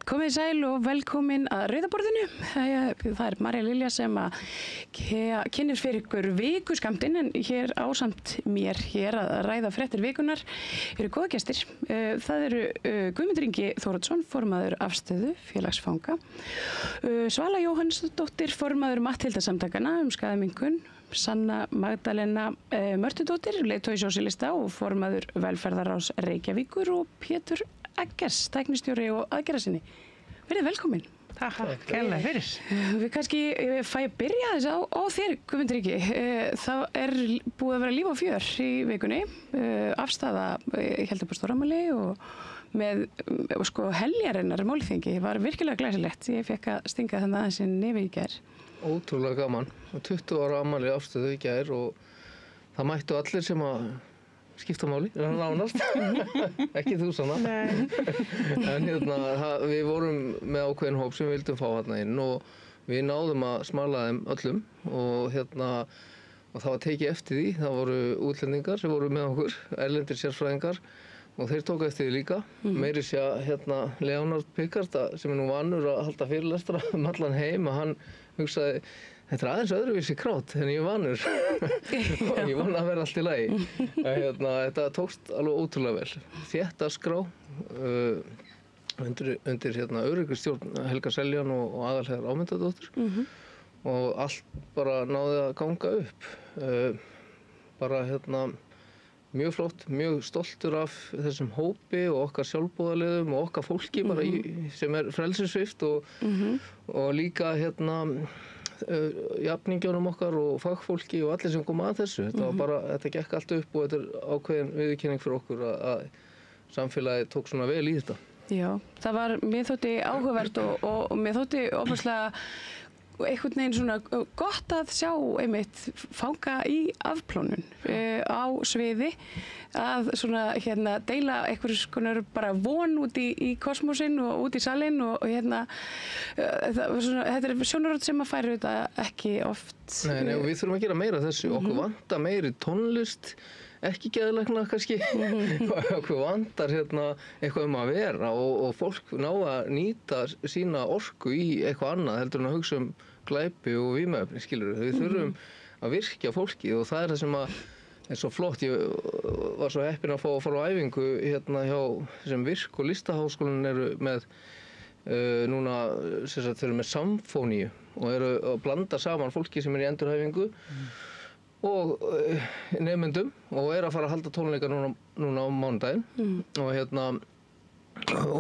Komið sæl og velkomin að Rauðaborðinu. Það Marja Lilja sem að kynnir fyrir ykkur vikuskammtinn en hér ásamt mér hér að ræða fréttir vikunar eru góða gestir. Það eru Guðmundur Ingi Þóroddsson, formaður Afstöðu félagsfanga, Svala Jóhannsdóttir, formaður Matthildarsamtakanna skaðaminnkun, Sanna Magdalena Mörtudóttir, leiðtogi sósíalista og formaður Velferðarráðs Reykjavíkur og Pétur Eggers, tæknistjóri og aðgerðarsinni. Verið velkomin. Takk, kærlega fyrir. Við kannski fæ að byrja þess á þér, Guðmundur Ingi. Það búið að vera líf og fjör í vikunni. Afstaða héldi upp á stóramæli og með heljarinnar málþingi var virkilega glæsilegt. Ég fekk að stinga þannig aðeins inn nefið í gær. Ótrúlega gaman. 20 ára afmæli Afstöðu í gær og það mættu allir sem að skipta máli, nánast. Ekki þú, Sanna. Nei. En við vorum með ákveðin hóp sem við vildum fá hérna inn og við náðum að smala þeim öllum og það var tekið eftir því. Það voru útlendingar sem voru með okkur, erlendir sérfræðingar og þeir tóku eftir því líka. Meiri sé Leonard Pickard sem nú vanur að halda fyrirlestra allan heim og hann hugsaði þetta aðeins öðruvísi krát en ég vanur og ég vona að vera allt í lagi. Þetta tókst alveg ótrúlega vel. Þétta skrá undir öryggistjórn Helga Seljan og Aðalheiðar Ámundadóttur og allt bara náði að ganga upp. Mjög flott, mjög stoltur af þessum hópi og okkar sjálfboðaliðum og okkar fólki bara sem frelsissvipt og líka jafningjónum okkar og fagfólki og allir sem kom að þessu. Þetta gekk allt upp og þetta ákveðin viðurkenning fyrir okkur að samfélagið tók svona vel í þetta. Já, mér þótti áhugavert og mér þótti ofislega einhvern veginn svona gott að sjá einmitt fanga í afplónun á sviði að svona deila einhvers konar bara von út í kosmósinn og út í salinn og þetta sjónarhorn sem að færa þetta ekki oft. Nei, og við þurfum að gera meira þessu. Okkur vantar meiri tónlist, ekki geðlækna kannski, okkur vantar eitthvað að vera og fólk ná að nýta sína orku í eitthvað annað heldur en að hugsa glæpi og vímuefni, skilurðu. Við þurfum að virkja fólki og það það sem er svo flott. Ég var svo heppinn að fá að fara á æfingu hjá sem Virk og Listaháskólinn eru með núna, þeir eru með samfóníu og eru að blanda saman fólki sem í endurhæfingu og nemendum og að fara að halda tónleika núna á mánudaginn og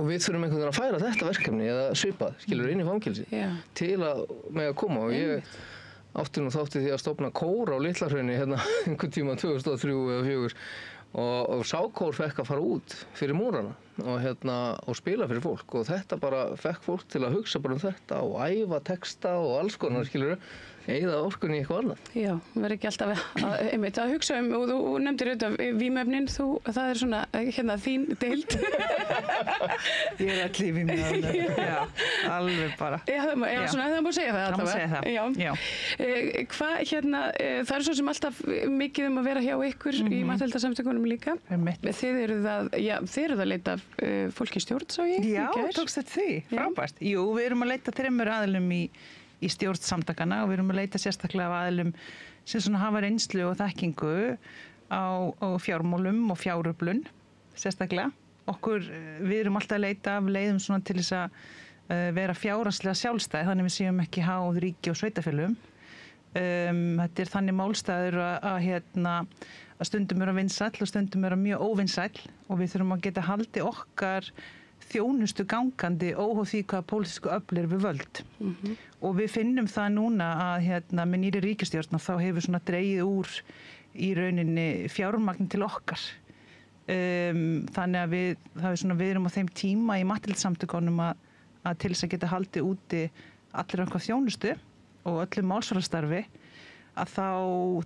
við þurfum einhvern veginn að færa þetta verkefni eða svipað, skilur, inn í fangelsi til að með að koma og ég átti nú þátti því að stofna kór á Litlahrauni einhvern tíma 2003 eða 2004 og sá kór fekk að fara út fyrir múrana og spila fyrir fólk og þetta bara fekk fólk til að hugsa bara þetta og æfa texta og alls konar, skilur, eyða orkunni í eitthvað annað. Já, verður ekki alltaf að hugsa og þú nefndir auðvitað vímuefnin, það er svona þín deild. Ég er allir í vímuefnin, já, alveg bara. Já, það má segja það allavega. Það má segja það, já. Það er svo sem alltaf mikið að vera hjá ykkur í Matthildarsamtökunum líka. Þið eruð að leita fólki í stjórn, sá ég. Já, tókst þetta því, frábært. Jú, við erum að leita 3 aðilum í stjórn samtakana og við erum að leita sérstaklega af aðilum sem hafa reynslu og þekkingu á fjármálum og fjáröflun, sérstaklega. Við erum alltaf að leita af leiðum til þess að vera fjárhagslega sjálfstæð, þannig við séum ekki háð ríki og sveitarfélögum. Þetta er þannig málstæður að stundum vera vinsæll og stundum vera mjög óvinsæll og við þurfum að geta haldið okkar þjónustu gangandi óháð því hvaða pólitísku öfl við völd. Og við finnum það núna að með nýri ríkisstjórn þá hefur dregið úr í rauninni fjármagn til okkar. Þannig að við erum á þeim tíma í Matthildarsamtökunum að til þess að geta haldið úti allir einhvað þjónustu og öllu málsvarastarfi að þá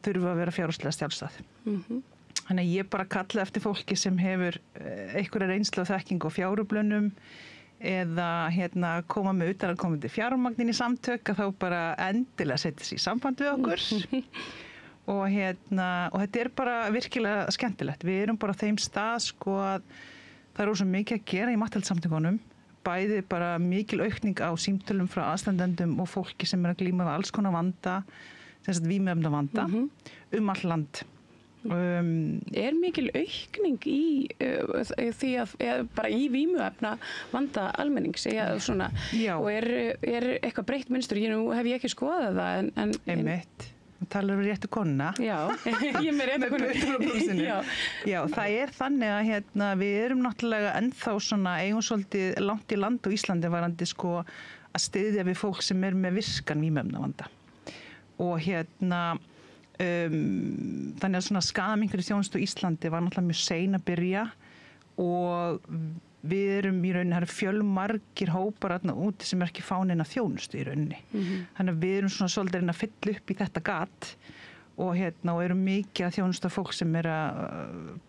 þurfum við að vera fjárhagslega sjálfstæð. Þannig að ég bara kalla eftir fólki sem hefur einhverja reynslu og þekkingu á fjáröflunum eða koma með utanaðkomandi fjármagn í samtök að þá bara endilega setja sig í samband við okkur og þetta er bara virkilega skemmtilegt. Við erum bara á þeim stað að það er ósum mikið að gera í Matthildarsamtökunum bæði bara mikil aukning á símtölum frá aðstandendum og fólki sem að glíma við alls konar vanda, sem sagt vímuefnavanda, all land. Mikil aukning í því að bara í vímuefna vanda almennings svona, og eitthvað breytt mynstur, nú hef ég ekki skoðað það en einmitt, þú talar um réttu konuna. Já, ég er með réttu konuna. Já, það þannig að við erum náttúrulega ennþá svona eigum svolítið langt í land á Íslandi varandi sko að styðja við fólk sem með virkan vímuefnavanda og þannig að svona skaðaminnkun í þjónustu á Íslandi var náttúrulega mjög sein að byrja og við erum í rauninni, það eru fjölmargir hópar úti sem ekki fá neina þjónustu í rauninni. Þannig að við erum svona svolítið að fylla upp í þetta gat og erum mikið að þjónusta fólk sem að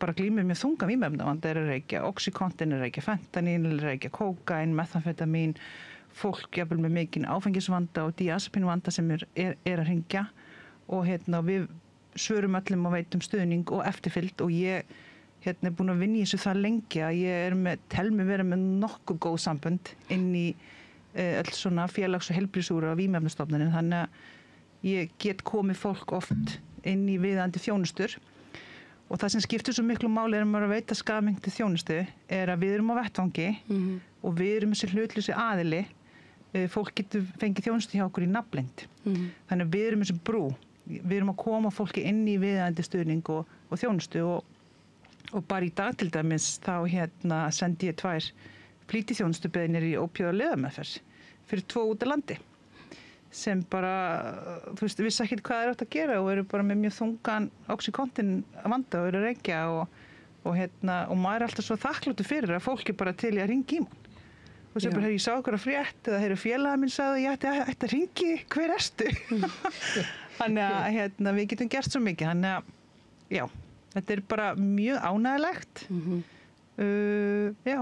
bara glíma með þunga vímuefnavanda, að reykja Oxycontin, að reykja fentanyl, að reykja kókaín, methamfetamín, fólk jafnvel með mikinn áfengisvanda og diazepínvanda sem er að hringja. Og við svörum öllum og veitum stuðning og eftirfylgd og ég er búin að vinna í þessu það lengi að ég tel mig vera með nokkuð góð sambönd inn í öll svona félags- og heilbrigðisúra á vímuefnastofnunin, þannig að ég get komið fólk oft inn í viðandi þjónustur og það sem skiptir svo miklu máli maður að veita skaðaminnkun þjónustu að við erum á vettvangi og við erum þessi hlutlausi aðili, fólk getur fengið þjónustu hjá okkur í nafnleynd, þannig að við erum þessi brú. Við erum að koma fólki inn í viðeigandi stuðning og þjónustu og bara í dag til dæmis þá sendi ég 2 flýtiþjónustubeiðnir í ópíóíðalyfjameðferð fyrir 2 út af landi sem bara, vissi ekki hvað átt að gera og eru bara með mjög þungan Oxycontin vanda og eru að reykja og maður alltaf svo þakkláttur fyrir að fólk bara til í að hringja í mann. Og sem bara, ég sá okkur að frétt eða félaga minn sagði ég ætti að hringi, hver ertu? Þannig að við getum gert svo mikið. Þannig að, já, þetta bara mjög ánægilegt. Já.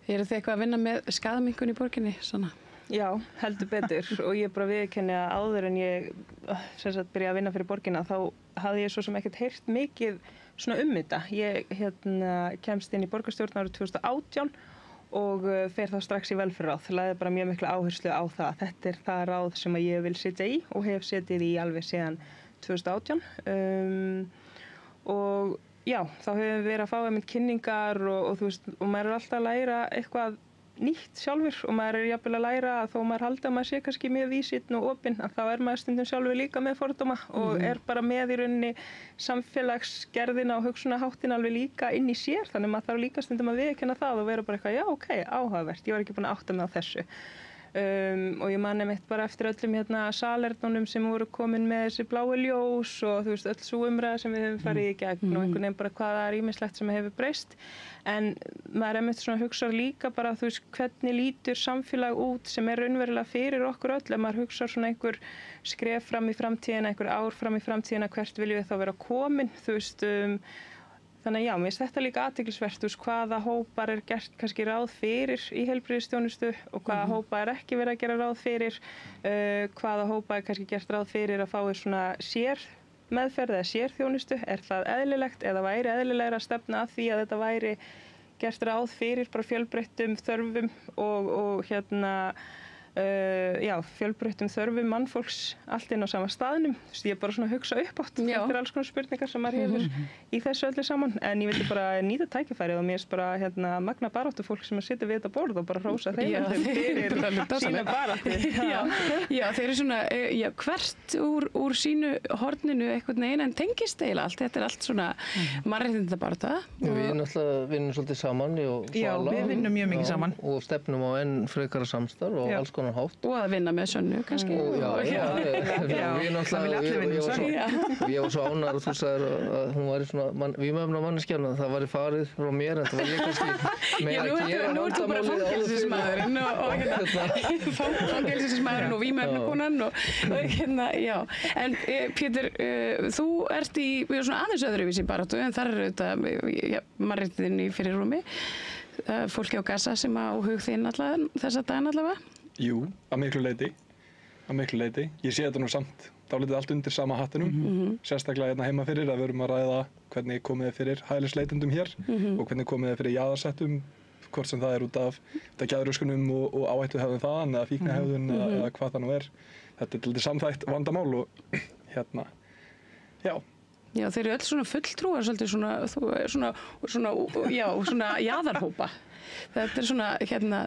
Eru þið eitthvað að vinna með skaðaminnkun í borginni? Svona? Já, heldur betur og ég bara viðurkenni að áður en ég byrja að vinna fyrir borgina þá hafði ég svo sem ekkert heyrt mikið svona þetta. Ég kemst inn í borgarstjórn árið 2018 og fer þá strax í velferðarráð. Lagði bara mjög mikla áherslu á það. Þetta er það ráð sem ég vil sitja í og hef setið í alveg síðan 2018. Og já, þá hefur við verið að fá einmitt kynningar og maður er alltaf að læra eitthvað nýtt sjálfur og maður er jafnvel að læra að þó maður haldi að maður sé kannski mjög vísítn og opinn að þá maður stundum sjálfur líka með fordóma og bara með í rauninni samfélagsgerðina og hugsunarháttin alveg líka inn í sér, þannig maður þarf líka stundum að viðurkenna það og vera bara eitthvað, já ok, áhugavert, ég var ekki búin að átta mig á þessu. Og ég man einmitt bara eftir öllum salernunum sem voru komin með þessi bláu ljós og öll sú umræða sem við höfum farið í gegn og einhvern veginn bara hvað það er ýmislegt sem hefur breyst. En maður einmitt svona hugsar líka bara hvernig lítur samfélag út sem er raunverulega fyrir okkur öll, ef maður hugsar svona einhver skref fram í framtíðina, einhver ár fram í framtíðina, hvert viljum við þá vera komin, Þannig að já, mér finnst þetta líka athyglisvert, hvaða hópar er gert kannski ráð fyrir í heilbrigðisþjónustu og hvaða hópa er ekki verið að gera ráð fyrir, hvaða hópa er kannski gert ráð fyrir að fái svona sérmeðferð eða sérþjónustu, er það eðlilegt eða væri eðlilegra að stefna að því að þetta væri gert ráð fyrir bara fjölbreyttum þörfum og fjölbreyttum þörfum mannfólks allt inn á sama staðnum. Ég er bara svona að hugsa upp átt. Þetta er alls konar spurningar sem maður hefur í þessu öllu saman. En ég vildi bara nýta tækifærið og mér er bara magna baráttu fólk sem situr við þetta borð og bara hrósa þeim fyrir sína baráttu. Já, þeir eru svona hvert úr sínu horninu einhvern veginn en tengist eiginlega allt. Þetta er allt svona mannréttindabaráttu. Við náttúrulega vinnum svolítið saman og við vinnum mjög mikið saman og stefnum á enn frekara samstarf og alls konar hátt. Og að vinna með Sönnu kannski. Ég var svo ánægður og þú sagðir að hún væri svona vímuefna manneskjan að það væri farið frá mér en það var ég kannski með að gera Nú ert þú bara fangelsismæðurinn og fangelsismæðurinn og vímuefnakonan og já. En Pétur, þú ert í svona aðeins öðruvísi baráttu en þar er þetta mannréttindin í fyrirrúmi. Fólki á Gaza sem á hug þinn þessa daginn allavega? Jú, að miklu leyti. Ég sé þetta nú samt dálítið allt undir sama hattinum, sérstaklega hérna heima fyrir að við erum að ræða hvernig komið er fyrir hælisleitendum hér og hvernig komið er fyrir jaðarsettum, hvort sem það út af geðröskunum og áhættuhegðun þaðan eða fíknihegðun eða hvað það nú er. Þetta lítið samþætt vandamál og já. Já, þeir eru öll svona fulltrúar, svolítið svona jaðarhópa. Þetta svona,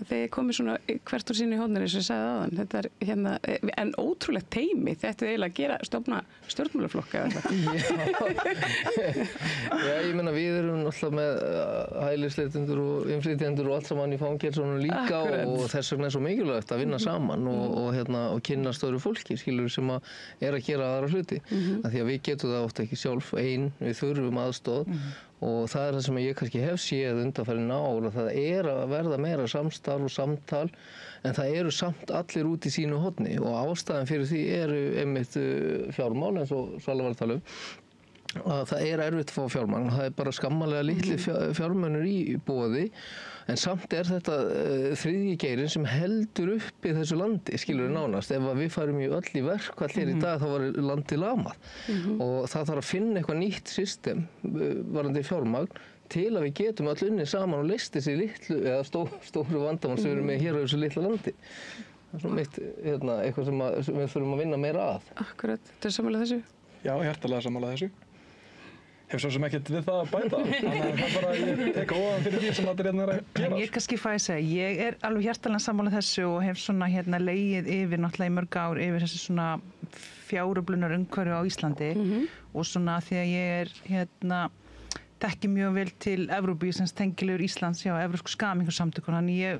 þeir komið svona hvert úr sínu hóðnir eins og ég sagði áðan. Þetta en ótrúlegt teymi, þetta eiginlega stofna stjórnmálaflokka eða eitthvað. Já, ég meina við erum alltaf með hælisleitendur og innflytjendur og allt saman í fangelsunum líka og þess vegna svo mikilvægt að vinna saman og kynnast öðru fólki, skilur, sem að gera aðra hluti. Af því að við getum það oft ekki sjálf við þurfum aðstoð og það það sem ég kannski hef séð undanfarin ár að það að verða meira samstarf og samtal en það eru samt allir út í sínu horni og ástæðan fyrir því eru einmitt fjármál eins og Svala var að tala að það erfitt að fá fjármagn og það bara skammalega litli fjármunur í boði en samt þetta þriðji geirinn sem heldur uppi þessu landi, skilur nánast. Ef við færum öll í verkfall hér í dag þá var landið lamað og það þarf að finna eitthvað nýtt system varðandi fjármagn til að við getum öll unnið saman og leyst þessi litlu eða stóru vandamál sem við erum með hér á þessu litla landi. Það svona mitt, eitthvað sem við þurfum að vinna meira að. Akkurat, þetta sammála þessu? Já, hjartalega sammála þessu. Hef svo sem ekkert við það að bæta, þannig að það bara ég tek óðan fyrir því sem allir að gera. Ég kannski fæ að segja, ég alveg hjartalega sammála þessu og hef svona legið yfir náttúrulega í mörg ár yfir þessi svona fjáröflunar umhverfi á Íslandi og svona því að ég þekki mjög vel til Evrópu sem tengilegur Íslands hjá Evrópsku skamingarsamtökum, þannig ég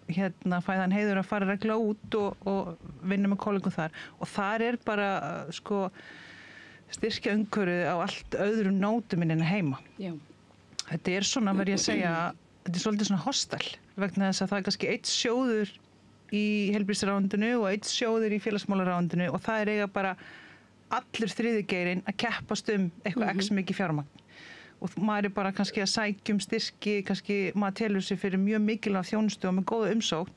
fæ þann heiður að fara reglulega út og vinna með kollegum þar og þar bara styrkja umhverfið á allt öðrum nótum en heima. Já. Þetta svona, verð ég að segja, þetta svolítið svona hostel vegna þess að það kannski einn sjóður í heilbrigðisráðuneytinu og einn sjóður í félagsmálaráðuneytinu og það eiga bara allur þriðji geirinn að keppast eitthvað x mikið fjármagn. Og maður bara kannski að sækja styrki, kannski maður telur sig fyrir mjög mikilvæga þjónustu og með góða umsókn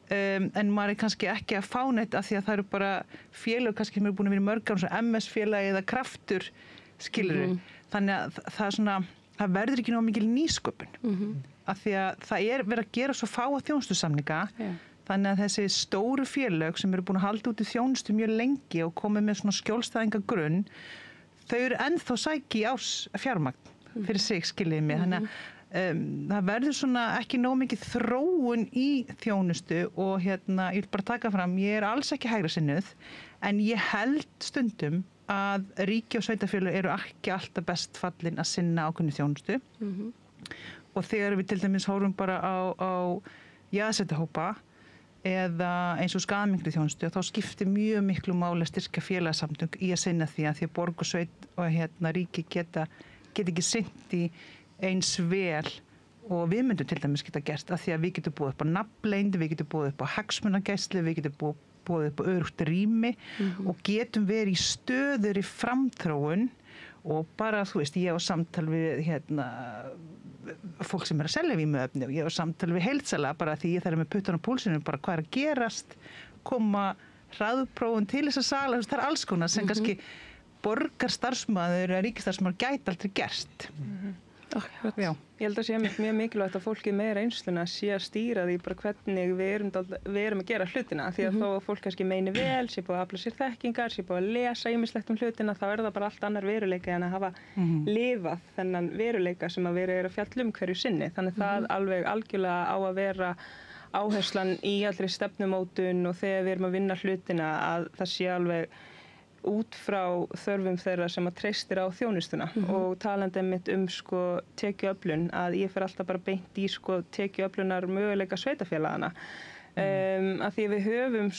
en maður kannski ekki að fá neitt af því að það eru bara félög kannski sem eru búin að vera í mörg ár, MS-félagi eða Kraftur, skilurðu. Þannig að það verður ekki nóg mikil nýsköpun af því að það verið að gera svo fáa þjónustusamninga þannig að þessi stóru félög sem eru búin að halda út í þjónustu mjög lengi og komið með svona skjólstæðinga grunn, þau eru ennþá sæki í fjármagn fyrir sig, skiljiði mig. Þannig að það verður svona ekki nóg mikið þróun í þjónustu og ég vil bara taka fram, ég alls ekki hægri sinnuð en ég held stundum að ríki og sveitarfélög eru ekki alltaf best fallin að sinna ákveðinni þjónustu og þegar við til dæmis horfum bara á jaðarsettarhópa eða eins og skaðaminnkri þjónustu þá skiptir mjög miklu máli að styrkja félagasamtök í að sinna því að borg og sveit og ríki geta ekki sinnt í eins vel og við myndum til dæmis geta gert af því að við getum búið upp á nafnleynd, við getum búið upp á hagsmunagæslu, við getum búið upp á öruggt rými og getum verið í stöður í framþróun og bara, þú veist, ég á samtal við fólk sem að selja vímuefni og ég á samtal við heildsala bara því ég þarf með puttan á púlsinu bara hvað að gerast, koma hraðprófun til þess að sala, það alls konar sem kannski borgarstarfsmaður eða ríkisstarfsmaður gæti aldrei gerst. Já. Ég held að sé mjög mikilvægt að fólki með reynsluna sé að stýra því bara hvernig við erum að gera hlutina því að þó að fólk kannski meini vel, sé búið að afla sér þekkingar, sé búið að lesa ýmislegt hlutina, þá það bara allt annar veruleika en að hafa lifað þennan veruleika sem að vera að fjalla hverju sinni. Þannig það alveg algjörlega á að vera áherslan í allri stefnumótun og þegar við erum að vinna hlutina að það sé alveg út frá þörfum þeirra sem að treystir á þjónustuna og talandi mitt tekjuöflun að ég fer alltaf bara beint í tekjuöflunar möguleika sveitarfélagana að því við höfum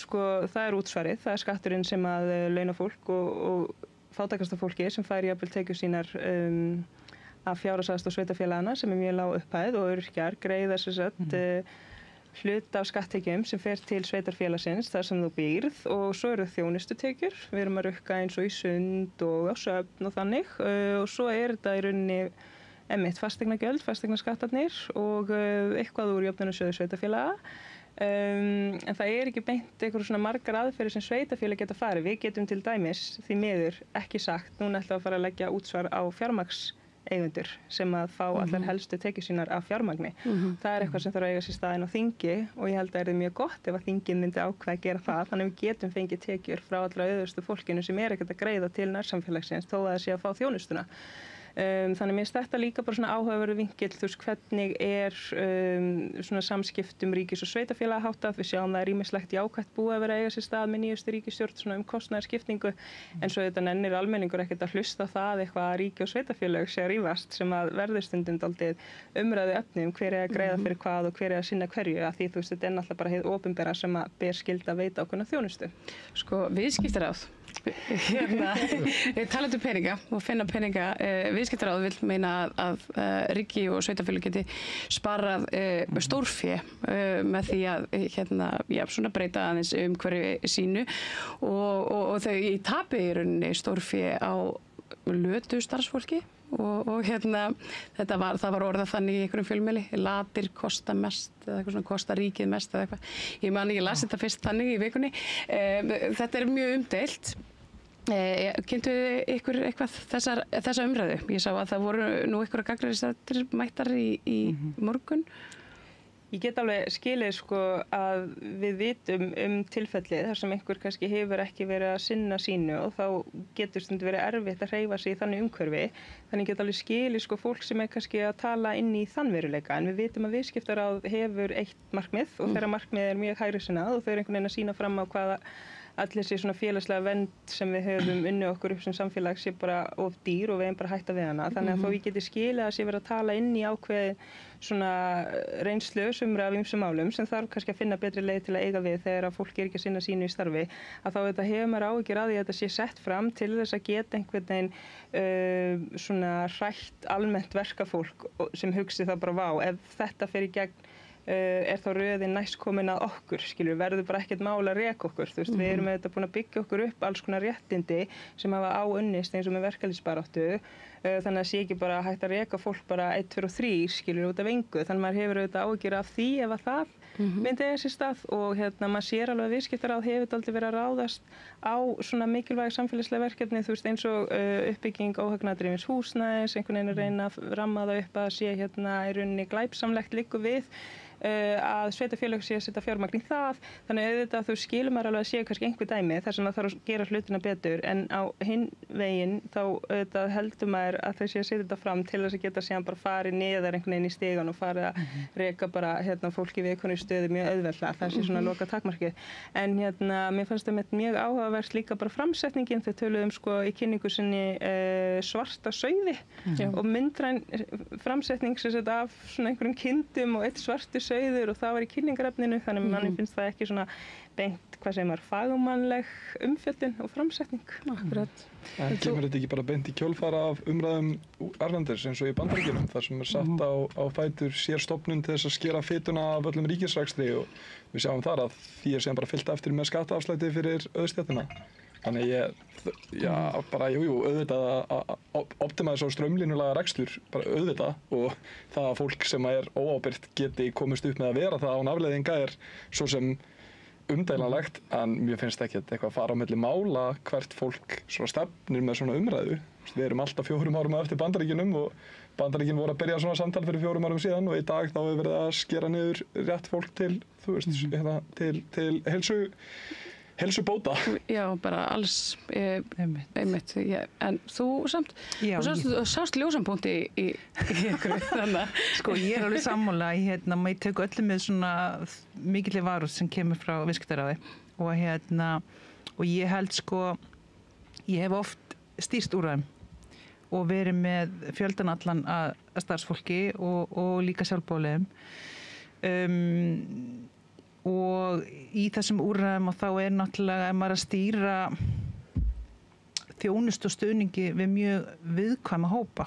það útsvarið, það skatturinn sem að launafólk og fátækasta fólki sem fær jafnvel tekjur sínar af fjárhagsaðstoð sveitarfélagana sem mjög lág upphæð og öryrkjar greiða hluta af skatttekjum sem fer til sveitarfélagsins þar sem þú býrð og svo eru þjónustutekjur. Við erum að rukka eins og í Sund og á Söfn og þannig og svo þetta í rauninni fasteignagjöld, fasteignaskattarnir og eitthvað úr jöfnunarsjóði sveitarfélaga. En það ekki beint einhverjum svona margar aðferðir sem sveitarfélag geta farið. Við getum til dæmis því miður ekki sagt, núna ætlum við að fara að leggja útsvar á eigendur sem að fá allar helstu tekjur sínar af fjármagni. Það eitthvað sem þarf að eiga sér staðinn á þingi og ég held að það mjög gott ef að þingin myndi ákveða að gera það, þannig að við getum fengið tekjur frá allra auðustu fólkinu sem ekkert að greiða til nærsamfélagsins þó að það sé að fá þjónustuna. Þannig mér finnst þetta líka bara svona áhugaverður vinkill, þú veist, hvernig svona samskiptum ríkis og sveitarfélaga háttað. Við sjáum það ýmislegt jákvætt búið að vera að eiga sér stað með nýjustu ríkisstjórn svona kostnaðarskiptingu, en svo þetta nennir almenningur ekkert að hlusta á það eitthvað að ríki og sveitarfélög sé að rífast sem að verður stundum dálítið umræðu efni hver að greiða fyrir hvað og hver að sinna hverju, af því þú veist, þetta náttúrulega bara hið opinbera sem að ber skylda að veita ákveðna þjónustu. Sko, viðskiptaráð, talandi um peninga og finna peninga, viðskiptaráð vil meina að ríki og sveitarfélög geti sparað stórfé með því að svona breyta aðeins umhverfi sínu og þau í tapi í rauninni stórfé á lötu starfsfólki og það var orðað þannig í einhverjum fjölmiðli, latir kosta mest eða eitthvað svona, kosta ríkið mest eða eitthvað. Ég man ekki las þetta fyrst þannig í vikunni. Þetta mjög umdeilt. Kynntu ykkur eitthvað þessa umræðu? Ég sá að það voru nú ykkur að gagnrýnisraddir mættar í morgun. Ég get alveg skilið sko að við vitum tilfelli þar sem einhver kannski hefur ekki verið að sinna sínu og þá getur stundum verið erfitt að hreyfa sig í þannig umhverfi. Þannig ég get alveg skilið sko fólk sem kannski að tala inn í þann veruleika, en við vitum að viðskiptaráð hefur eitt markmið og þeirra markmið mjög hægrisinað og þau einhvern veginn að sýna fram á hvaða allir þessi svona félagslega vernd sem við höfum unnið okkur upp sem samfélag sé bara of dýr og við bara hætta við hana. Þannig að þó ég geti skilið að sé verið að tala inn í ákveðið svona reynslu sumra af ýmsum málum sem þarf kannski að finna betri leið til að eiga við þegar að fólk ekki að sinna sínu í starfi, að þá hefur maður áhyggjur að því að þetta sé sett fram til þess að geta einhvern veginn svona hrætt almennt verkafólk sem hugsi það bara vá, ef þetta fer í gegn þá röðin næst komin að okkur, skilur, verður bara ekkert mál að reka okkur, þú veist, við erum auðvitað búin að byggja okkur upp alls konar réttindi sem hafa áunnist eins og með verkalýðsbaráttu, þannig að sé ekki bara hægt að reka fólk bara 1, 2 og 3, skilur, út af engu, þannig að maður hefur auðvitað áhyggjur af því ef að það myndi eiga sér stað og maður sér alveg að viðskiptaráð hefur aldrei verið að ráðast á svona mikilvæg samfélagslega verkefni, þú veist, eins og uppbygging óhagnaðardrifins húsnæðis, einhvern veginn að reyna að ramma það upp að sé í rauninni glæpsamlegt liggur við að sveitarfélög sé að setja fjármagn í það, þannig auðvitað þú skilur maður alveg að séu kannski einhver dæmi þar sem það þarf að gera hlutina betur, en á hinn veginn þá auðvitað heldur maður að þau sé að setja þetta fram til þess að geta síðan bara farið niður einhvern veginn í stigan og farið að reka bara fólki við einhverju stöðu mjög auðveldlega, það sé svona loka takmarkið, en mér fannst það mjög áhugavert líka bara framsetningin, þau töluðum sko í kynningu sinni svarta sauði og myndræn framsetning sem þetta af svona einhverjum kindum og eitt svartur sauður og það var í kynningarefninu, þannig að manni finnst það ekki svona beint, hvað segir maður, fagmannleg umfjöldun og framsetning. Akkurat. En kemur þetta ekki bara beint í kjölfara af umræðum erlendis eins og í Bandaríkjunum, þar sem satt á fætur sérstofnun til þess að skera fituna af öllum ríkisrekstri og við sjáum þar að því síðan bara fylgt eftir með skattaafslætti fyrir auðstéttina. Þannig auðvitað að optimæsa á strömlínulega rekstur, bara auðvitað, og það að fólk sem óábyrgt geti komist upp með að vera það án afleiðinga svo sem umdeilanlegt, en mér finnst ekki eitthvað að fara á milli mála hvert fólk stefnir með svona umræðu. Við erum alltaf 4 árum eftir Bandaríkjunum og Bandaríkin voru að byrja svona samtal fyrir 4 árum síðan og í dag þá hefur verið að skera niður rétt fólk til, þú veist, til heilsubóta. Já, bara alls einmitt. En þú samt, þú sást ljósapunkti í ykkur þannig. Sko, ég alveg sammála í maður tekur öllum með svona mikilli varúð sem kemur frá viðskiptaráði og ég held sko, ég hef oft stýrt úrræðum og verið með fjöldan allan að starfsfólki og líka sjálfboðaliðum. Og í þessum úrræðum og þá náttúrulega maður að stýra þjónustu og stuðningi við mjög viðkvæma hópa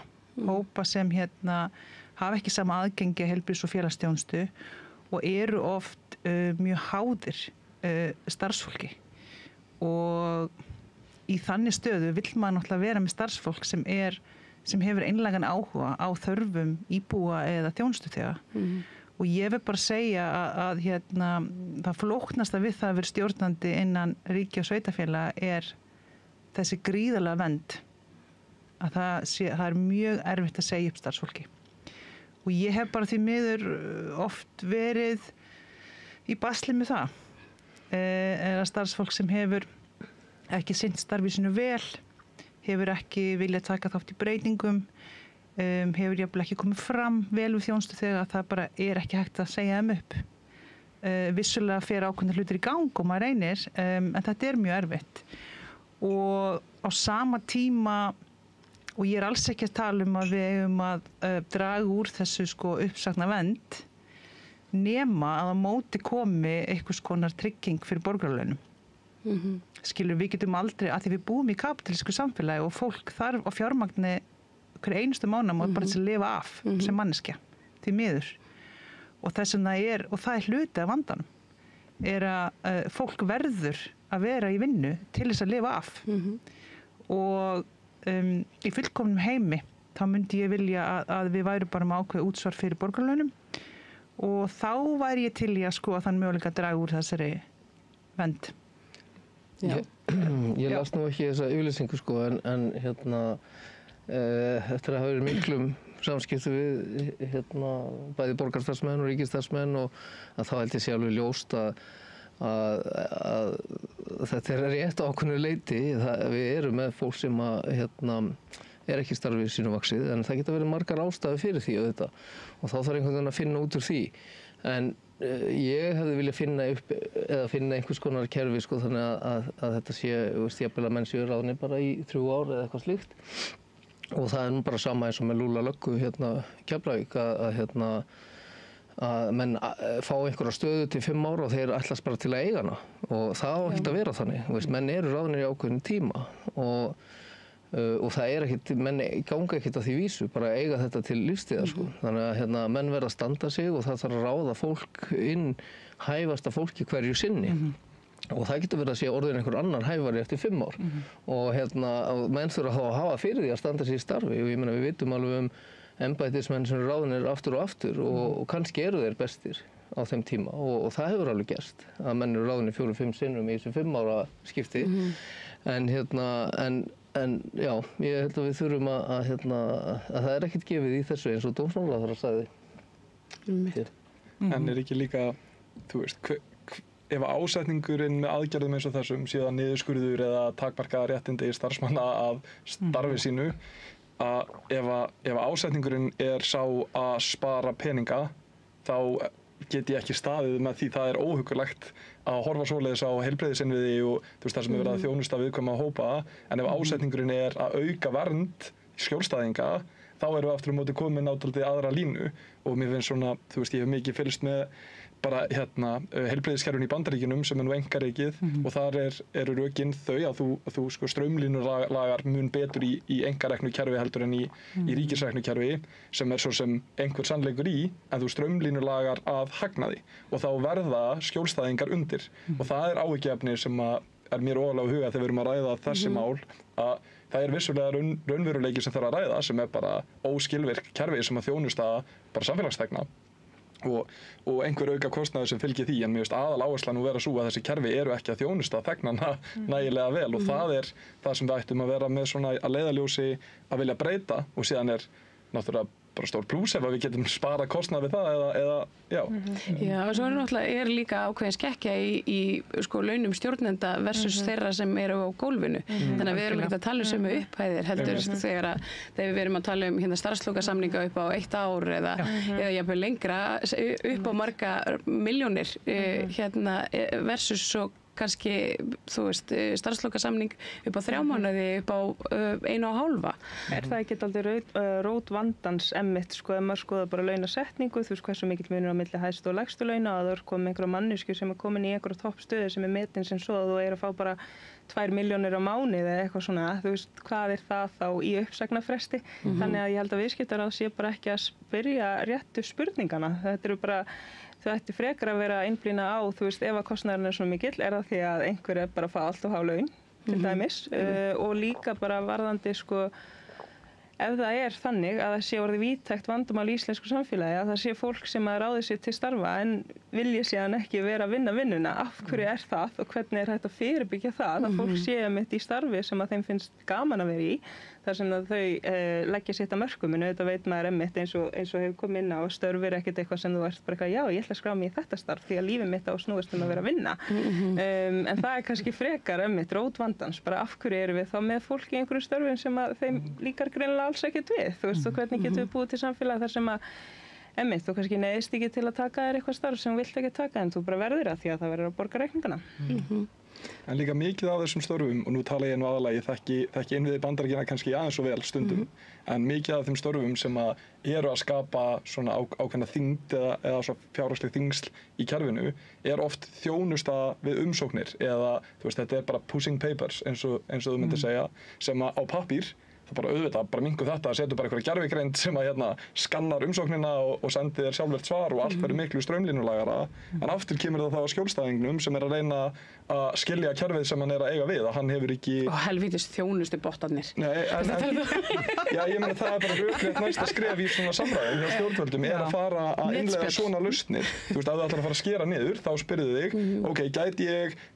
sem hafa ekki sama aðgengi að heilbrigðis- og félagsþjónustu og eru oft mjög háðir starfsfólki og í þannig stöðu vill maður náttúrulega vera með starfsfólk sem hefur einlægan áhuga á þörfum íbúa eða þjónustuþega. Og ég vil bara segja að það flóknasta við það að vera stjórnandi innan ríki og sveitarfélaga þessi gríðarlega vernd að það mjög erfitt að segja upp starfsfólki. Og ég hef bara því miður oft verið í basli með það. Eða starfsfólk sem hefur ekki sinnt starfið sínu vel, hefur ekki viljað taka þátt í breytingum, hefur jafnvel ekki komið fram vel við þjónustu þegar það bara ekki hægt að segja þeim upp. Vissulega fer ákveðna hlutir í gang og maður reynir, en þetta mjög erfitt. Og á sama tíma, og ég alls ekki að tala að við eigum að draga úr þessu uppsagna vernd, nema að á móti komi einhvers konar trygging fyrir borgaralaunum. Skilur, við getum aldrei, að því við búum í kapitalísku samfélagi og fólk þarf á fjármagni hver einustu mánaðamót bara til að lifa af sem manneskja, því miður. Og þess vegna og það hluti af vandanum, að fólk verður að vera í vinnu til þess að lifa af. Og í fullkomnum heimi, þá myndi ég vilja að við værum bara með ákveð útsvar fyrir borgaralaunum og þá væri ég til í að skoða þann möguleika að draga úr þessari vernd. Ég las nú ekki þessa yfirlýsingu en eftir að hafa verið miklum samskipti við bæði borgarstarfsmenn og ríkisstarfsmenn og að þá held ég sé alveg ljóst að þetta rétt á ákveðnu leyti. Við erum með fólk sem ekki starfið sínu vaxið en það geta verið margar ástæður fyrir því og þá þarf einhvern veginn að finna út úr því. En ég hefði viljað finna einhvers konar kerfi þannig að þetta sé, jafnvel að menn séu ráðnir bara í 3 ár eða eitthvað slíkt. Og það nú bara sama eins og með Lúla löggu Keflavík að menn fá einhverja stöðu til 5 ára og þeir ætlast bara til að eiga hana og það á ekkert að vera þannig. Menn eru ráðnir í ákveðnum tíma og það ekkert, menn ganga ekkert að því vísu, bara eiga þetta til lífstíðar Þannig að menn verða að standa sig og það þarf að ráða fólk inn hæfasta fólki hverju sinni. Og það getur verið að sé orðin einhver annar hæfari eftir 5 ár og menn þurfa að hafa fyrir því að standa sig í starfi og ég meina við vitum alveg embættismenn sem eru ráðnir aftur og kannski eru þeir bestir á þeim tíma og það hefur alveg gerst að menn eru ráðnir 4-5 sinnum í þessu 5 ára skipti en já, ég held að við þurfum að það ekkert gefið í þessu eins og dómsmálaráðherra sagði. En ekki líka, þú veist, ef ásetningurinn með aðgerðum eins og þessum síðan niðurskurður eða takmarkaða réttindi starfsmanna að starfi sínu að ef ásetningurinn sá að spara peninga þá get ég ekki staðið með því það óhuggulegt að horfa svoleiðis á heilbrigðisinnviði og þú veist það sem verið að þjónusta viðkvæma hópa en ef ásetningurinn að auka vernd skjólstæðinga þá erum við aftur á móti komin á dálítið aðra línu og mér finnst svona, þú veist ég hef mikið fylgst með bara heilbrigðiskerfin í Bandaríkjunum sem nú einkareikið og þar eru rökin þau að þú straumlínulagar mun betur í einkareknu kerfi heldur en í ríkisreknu kerfi sem svo sem einhver sannleikur í en þú straumlínulagar að hagnaði og þá verða skjólstæðingar undir og það áhyggjuefni sem mér ofalega á huga þegar við erum að ræða þessi mál að það vissulega raunveruleiki sem þarf að ræða sem bara óskilvirk kerfi sem að þjónusta bara samfélagsþegna og einhver auka kostnaður sem fylgir því en mér finnst aðal áhersla nú vera svo að þessi kerfi eru ekki að þjónusta þegnana nægilega vel og það það sem við ættum að vera með svona að leiðarljósi að vilja breyta og síðan náttúrulega bara stór plús ef við getum spara kostnað við það eða já. Já, og svo náttúrulega líka ákveðin skekkja í launum stjórnenda versus þeirra sem eru á gólfinu. Þannig að við erum ekki að tala um upphæðir heldur þegar við erum að tala um starfslokasamninga upp á 1 ár eða jafnvel lengra upp á marga milljónir versus svo kannski, þú veist, starfslokasamning upp á 3 mánuði upp á 1,5. Það ekki aldrei rót vandans emmitt, ef maður skoða bara launasetningu, þú veist hversu mikill munur á milli hæstu og lægstu launa og það er komin einhverja manneskju sem komin í einhverja toppstöðu sem metin sem svo að þú að fá bara 2 milljónir á mánuði eða eitthvað svona, þú veist, hvað það þá í uppsagnarfresti? Þannig að ég held að viðskiptaráð sé bara ekki að spyrja réttu spurningana. Þetta eru bara þau ætti frekar að vera einblína á, þú veist, ef að kostnaðurinn svona mikill, það því að einhver bara að fá allt og há laun, til dæmis, og líka bara varðandi, ef það er þannig að það sé orðið víðtækt vandamál í íslensku samfélagi, að það sé fólk sem að ráði sér til starfa en vilji síðan ekki vera að vinna vinnuna, af hverju er það og hvernig er hægt að fyrirbyggja það að fólk sé mitt í starfi sem að þeim finnst gaman að vera í, þar sem að þau leggja sitt að mörkum, en auðvitað veit maður einmitt eins og hefur komið inn á, störf er ekkert eitthvað sem þú ert bara eitthvað, já, ég ætla að skrá mig í þetta starf því að lífið mitt á snúist að vera að vinna. En það er kannski frekar einmitt rót vandans, bara af hverju erum við þá með fólk í einhverju störfum sem að þeim líkar greinilega alls ekkert við, þú veist, og hvernig getum við búið til samfélag þar sem að einmitt, þú kannski neyðist ekki til að taka þér eitthvað starf sem þú vilt ekki taka, en þú bara verður að því að það verður að borga reikningana. En líka mikið af þessum störfum, og nú tala ég nú aðalega, ég þekki innviði Bandaríkjanna kannski aðeins svo vel stundum, en mikið af þeim störfum sem eru að skapa svona ákveðna þyngd eða svona fjárhagsleg þyngsl í kerfinu er oft þjónusta við umsóknir eða þú veist, þetta er bara pushing papers eins og þú myndir segja, sem á pappír það bara auðvitað, bara mingu þetta að setja bara einhverja gervigreind sem að skannar umsóknina og sendi þér sjálfvert svar og allt verður miklu strömlínulagara, en aftur kemur það þá að skjólstæðingnum sem er að reyna að skilja kerfið sem hann er að eiga við, að hann hefur ekki... Og helvítis þjónustu bottarnir. Nei, já, ég meina það er bara rökrétt næsta skref í svona samræðum hjá stjórnvöldum er að fara að innleiða svona lausnir. Þú veist, ef þú ætlar að fara að skera niður, þá spyrðu þig, ok,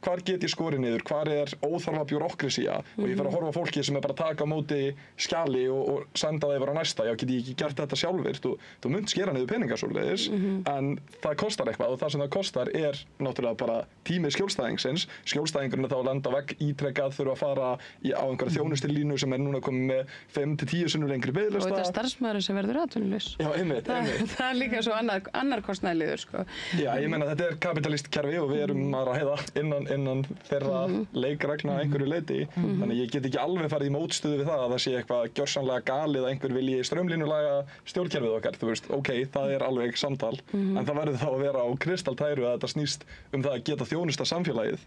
hvar get ég skorið niður, hvar er óþarfa bjúrókrisía og ég fer að horfa á fólki sem er bara að taka á móti skjali og senda það yfir á næsta, já, get ég ekki gert þetta sjálfur, þú munt skera niður peninga svoleiðis, en það kostar eitthvað og það sem það kostar er náttúrulega bara tími skjólstæðingsins, skjólstæðingurinn er þá að lenda vegg ítrekkað, þurfa að fara á einhverja þjónustilínu sem er núna komið með 5-10 sinnum lengri biðlista. Og þetta er starfsmaðurinn sem verður atvinnulaus. Já, einmitt. Það er líka svo annar kostnaðarliður, sko. Já, ég meina þetta er kapitalistkerfi og við erum að ræða innan þeirra leikreglna einhverju leyti, þannig ég get ekki alveg farið í mótstöðu við það að það sé eitthvað gjörsamlega galið að einhver vilji strömlínulaga stjórnkerfið okkar, þú veist, ok, það er alveg samtal, en það verður þá að vera á kristaltæru að þetta snýst það að geta þjónusta samfélagið,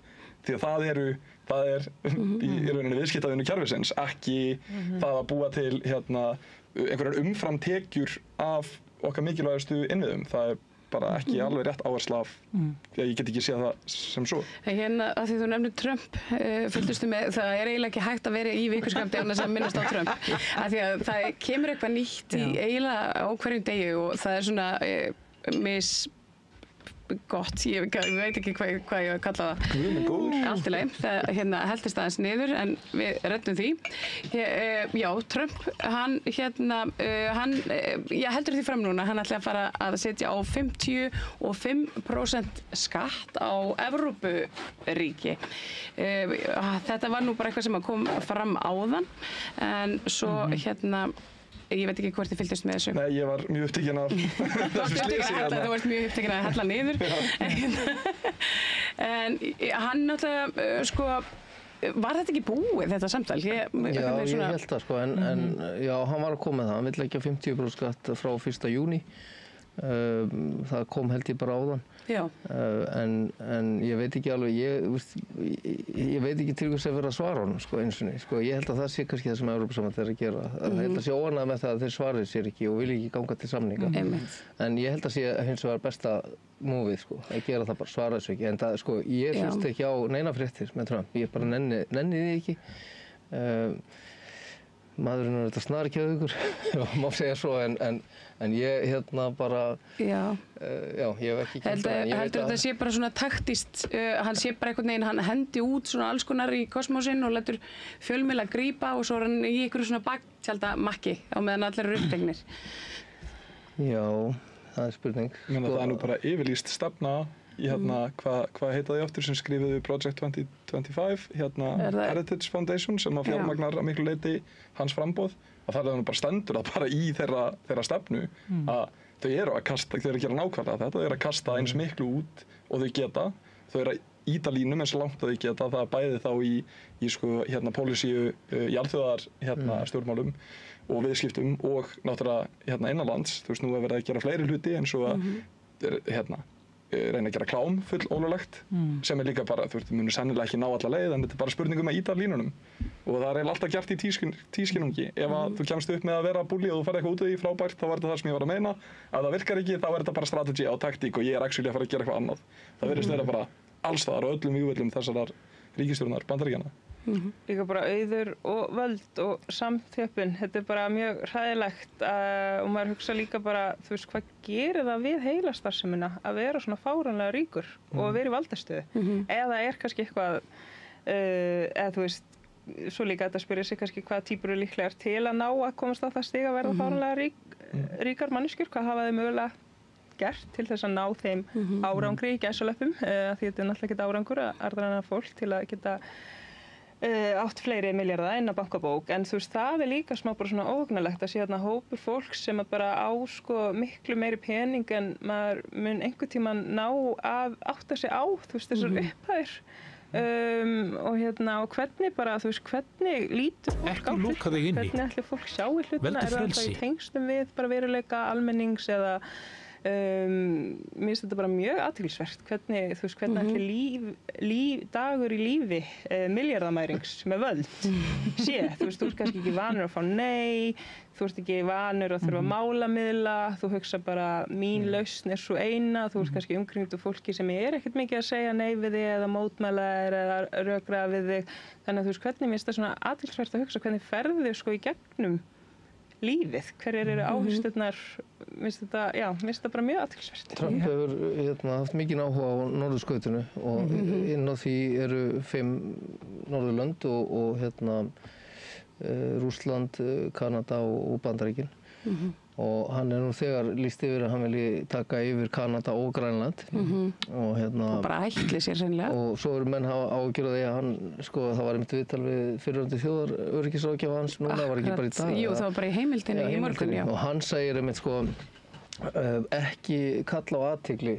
því að það er í rauninni viðskiptavinnu kerfisins, ekki það að búa til einhverjar umframtekjur af okkar mikilvægustu innviðum, það er bara ekki alveg rétt áhersla af því að ég get ekki séð það sem svo. Hérna, að því þú nefnir Trump, fylgdustu með, það er eiginlega ekki hægt að vera í vikuskammti án þess að minnast á Trump, að því að það kemur eitthvað nýtt í eiginlega á hverjum degi og það er svona gott, ég veit ekki hvað ég kalla það. Allt í lagi, það heldist aðeins niður en við reddum því. Já, Trump, hann heldur því fram núna, hann ætli að fara að setja á 55% skatt á Evrópuríki. Þetta var nú bara eitthvað sem kom fram áðan, en svo ég veit ekki hvort þið fylgdist með þessu. Nei, ég var mjög upptekinn af þessu slysi. Þú varst mjög upptekinn að hella niður. En hann náttúrulega, sko, var þetta ekki búið, þetta samtal? Já, ég held það, sko, en já, hann var að koma með það. Hann vill leggja 50% skatt frá 1. júní. Það kom held ég bara áðan. Já. En ég veit ekki alveg, ég veit ekki til hvers að vera að svara honum, sko, eins og niður. Sko, ég held að það sé kannski það sem Evrópusambandið er að gera. Ég held að sé óánægð með það að þeir svarið sér ekki og vilja ekki ganga til samninga. En ég held að sé hins vegar besta múfið, sko, að gera það bara, svara þessu ekki. En það, sko, ég hlusta ekki á neina fréttir með Trump. Ég bara nenni því ekki. Maðurinn er þetta snarkjöðugur, má segja svo, en ég bara, já, ég hef ekki kynnt það. Heldur þetta sé bara svona taktíst, hann sé bara einhvern veginn, hann hendi út svona alls konar í kosmósinn og letur fjölmiðla grípa og svo er hann í einhverju svona baktjaldamakki á meðan allir eru upptegnir. Já, það er spurning. Það er nú bara yfirlýst stefna í hvað heita því aftur sem skrifuðu Project 2025, Heritage Foundation sem að fjármagnar að miklu leyti hans framboð, og það er nú bara stendur að bara í þeirra stefnu að þau eru að gera nákvæmlega þetta, þau eru að kasta eins miklu út og þau geta, þau eru að ýta línum eins langt að þau geta, það er bæði þá í sko pólisíu í alþjóðar stjórnmálum og viðskiptum og náttúrulega innanlands, þú veist, nú er verið að gera fleiri hluti eins og að reyna að gera klám full ólöglegt sem er líka bara, þú veist, munir sennilega ekki ná alla leið en þetta er bara spurning að ýta línunum og það er alltaf gert í tískinungi ef að þú kemst upp með að vera bulli og þú ferð eitthvað út af því frábært, þá var þetta það sem ég var að meina ef það virkar ekki, þá er þetta bara strategy á taktík og ég er actually að fara að gera eitthvað annað það virðist vera bara allstaðar og öllum vígvöllum þessarar ríkisstjórnar Bandaríkjanna. líka bara auður og völd og samþjöppun. Þetta bara mjög hræðilegt og maður hugsa líka bara, þú veist, hvað gerir það við heilastarfsemina að vera svona fáránlega ríkur og að vera í valdastöðu? Eða kannski eitthvað, eða þú veist, svo líka þetta spyrja sig kannski hvaða týpur eru líklegar til að ná að komast á það stig að verða fáránlega ríkar manneskjur, hvað hafa þau mögulega gert til þess að ná þeim árangri í gæsalöppum, því þetta náttúrulega ekki árangur að arðræna fólk til að geta átt fleiri milljarða inn á bankabók, en þú veist, það líka smá bara svona óhugnalegt að sé þarna hópur fólks sem að bara á sko miklu meiri pening en maður mun einhvern tímann ná að átta sig á, þú veist, þessar upphæðir og hvernig bara, þú veist, hvernig lítur fólk á hlutina, hvernig ætli fólk sjá í hlutina, það í tengstum við bara veruleika almennings eða mér finnst þetta bara mjög athyglisvert hvernig, þú veist, hvernig ætli dagur í lífi milljarðamærings með völd sé, þú veist, þú ert kannski ekki vanur að fá nei, þú ert ekki vanur að þurfa að málamiðla, þú hugsa bara mín lausn svo eina, þú ert kannski umkringdur fólki sem ekkert mikið að segja nei við þig eða mótmæla eða rökra við þig, þannig að þú veist, hvernig mér finnst það svona athyglisvert að hugsa hvernig ferðu sko í gegnum lífið, hverjar eru áherslurnar, mér finnst þetta bara mjög athyglisvert. Trump hefur haft mikinn áhuga á norðurskautinu og inn á því eru 5 norðurlönd og Rússland, Kanada og Bandaríkin. Og hann nú þegar lýst yfir að hann vilji taka yfir Kanada og Grænland og bara ætli sér sennilega. Og svo eru menn hafa ágjörð því að hann, sko, það var einmitt viðtal við fyrrverandi þjóðaröryggisráðgjafa hans núna, var ekki bara í dag. Jú, það var bara í heimildinni í morgun, já. Og hann segir einmitt, sko, ekki kalla á athygli,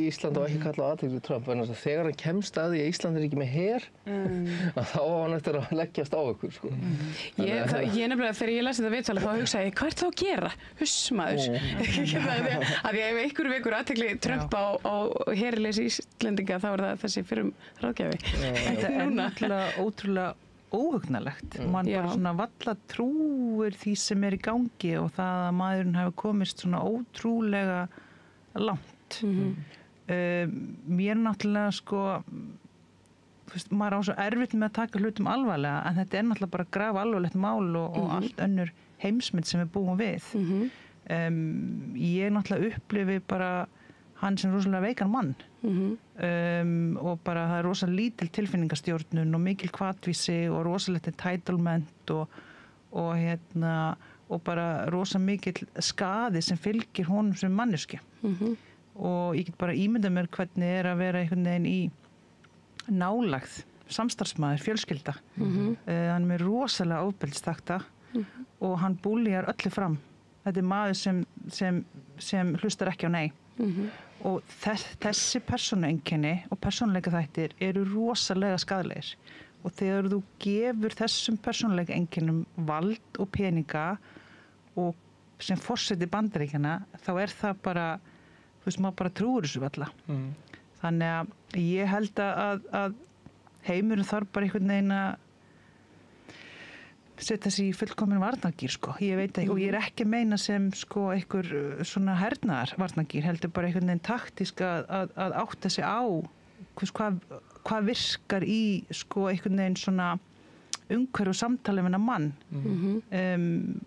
Ísland á ekki kalla á athygli Trump, en þegar hann kemst að því að Ísland ekki með her, að þá á hann eftir að leggjast á ykkur, sko. Ég nefnilega, þegar ég lesi þetta viðtala, þá hugsaði ég, hvað er það að gera? Hussmaður. Að ef einhverju vekur athygli Trump á herleysi Íslendinga, þá það þessi fyrrum ráðgjafi. Þetta náttúrulega ótrúlega óhugnalegt. Man bara svona valla trúir því sem í gangi og það að maðurinn hefur komist svona ótrúlega langt. Mér náttúrulega sko, maður á svo erfitt með að taka hlutum alvarlega, en þetta náttúrulega bara graf alvarlegt mál og allt önnur heimsmynd sem við búum við. Ég náttúrulega upplifi bara hann sem rosalega veikan mann og bara það rosalega lítil tilfinningastjórnun og mikil hvatvísi og rosalegt entitlement og bara rosalega mikil skaði sem fylgir honum sem manneski og ég get bara ímyndað mér hvernig að vera einhvern veginn í nálægð, samstarfsmaður, fjölskylda. Hann er með rosalega ofbeldistakta og hann búljar öllu fram. Þetta er maður sem hlustar ekki á nei. Og þessi persónueinkenni og persónuleika þættir eru rosalega skaðlegir og þegar þú gefur þessum persónuleika einkennum vald og peninga og sem forseti Bandaríkjanna, þá það bara, þú veist, maður bara trúir þessu alla. Þannig að ég held að heimurinn þarf bara einhvern veginn að setja sig í fullkomin varnargír, sko. Ég veit ekki, og ég ekki að meina sem, sko, einhver svona hernaðar varnargír, heldur bara einhvern veginn taktísk að átta sig á hvað virkar í, sko, einhvern veginn svona umhverfi og samtali við mann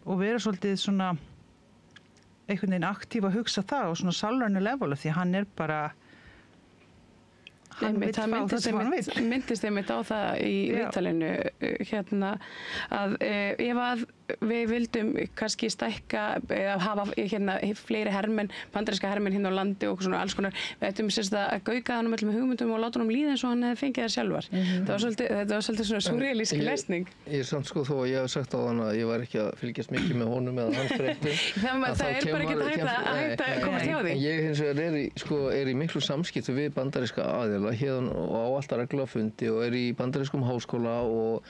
og vera svolítið svona einhvern veginn aktív að hugsa það og svona sálrænu level því hann bara hann myndist einmitt á það í viðtalinu að ef að við vildum kannski stækka eða hafa fleiri hermenn, bandaríska hermenn á landi og svona alls konar, við ættum að gauka hann öllum hugmyndum og láta hann líða eins og hann hefði fengið það sjálfar. Þetta var svolítið svona súrrealísk lesning. Ég samt sko þó að ég hef sagt á hann að ég var ekki að fylgjast mikið með honum eða hans fréttum. Það bara ekki hægt að komast hjá því. Ég hins vegar er í miklu samskipti við bandaríska aðila hérna og á alltaf reglulega fundi og í bandarískum háskóla og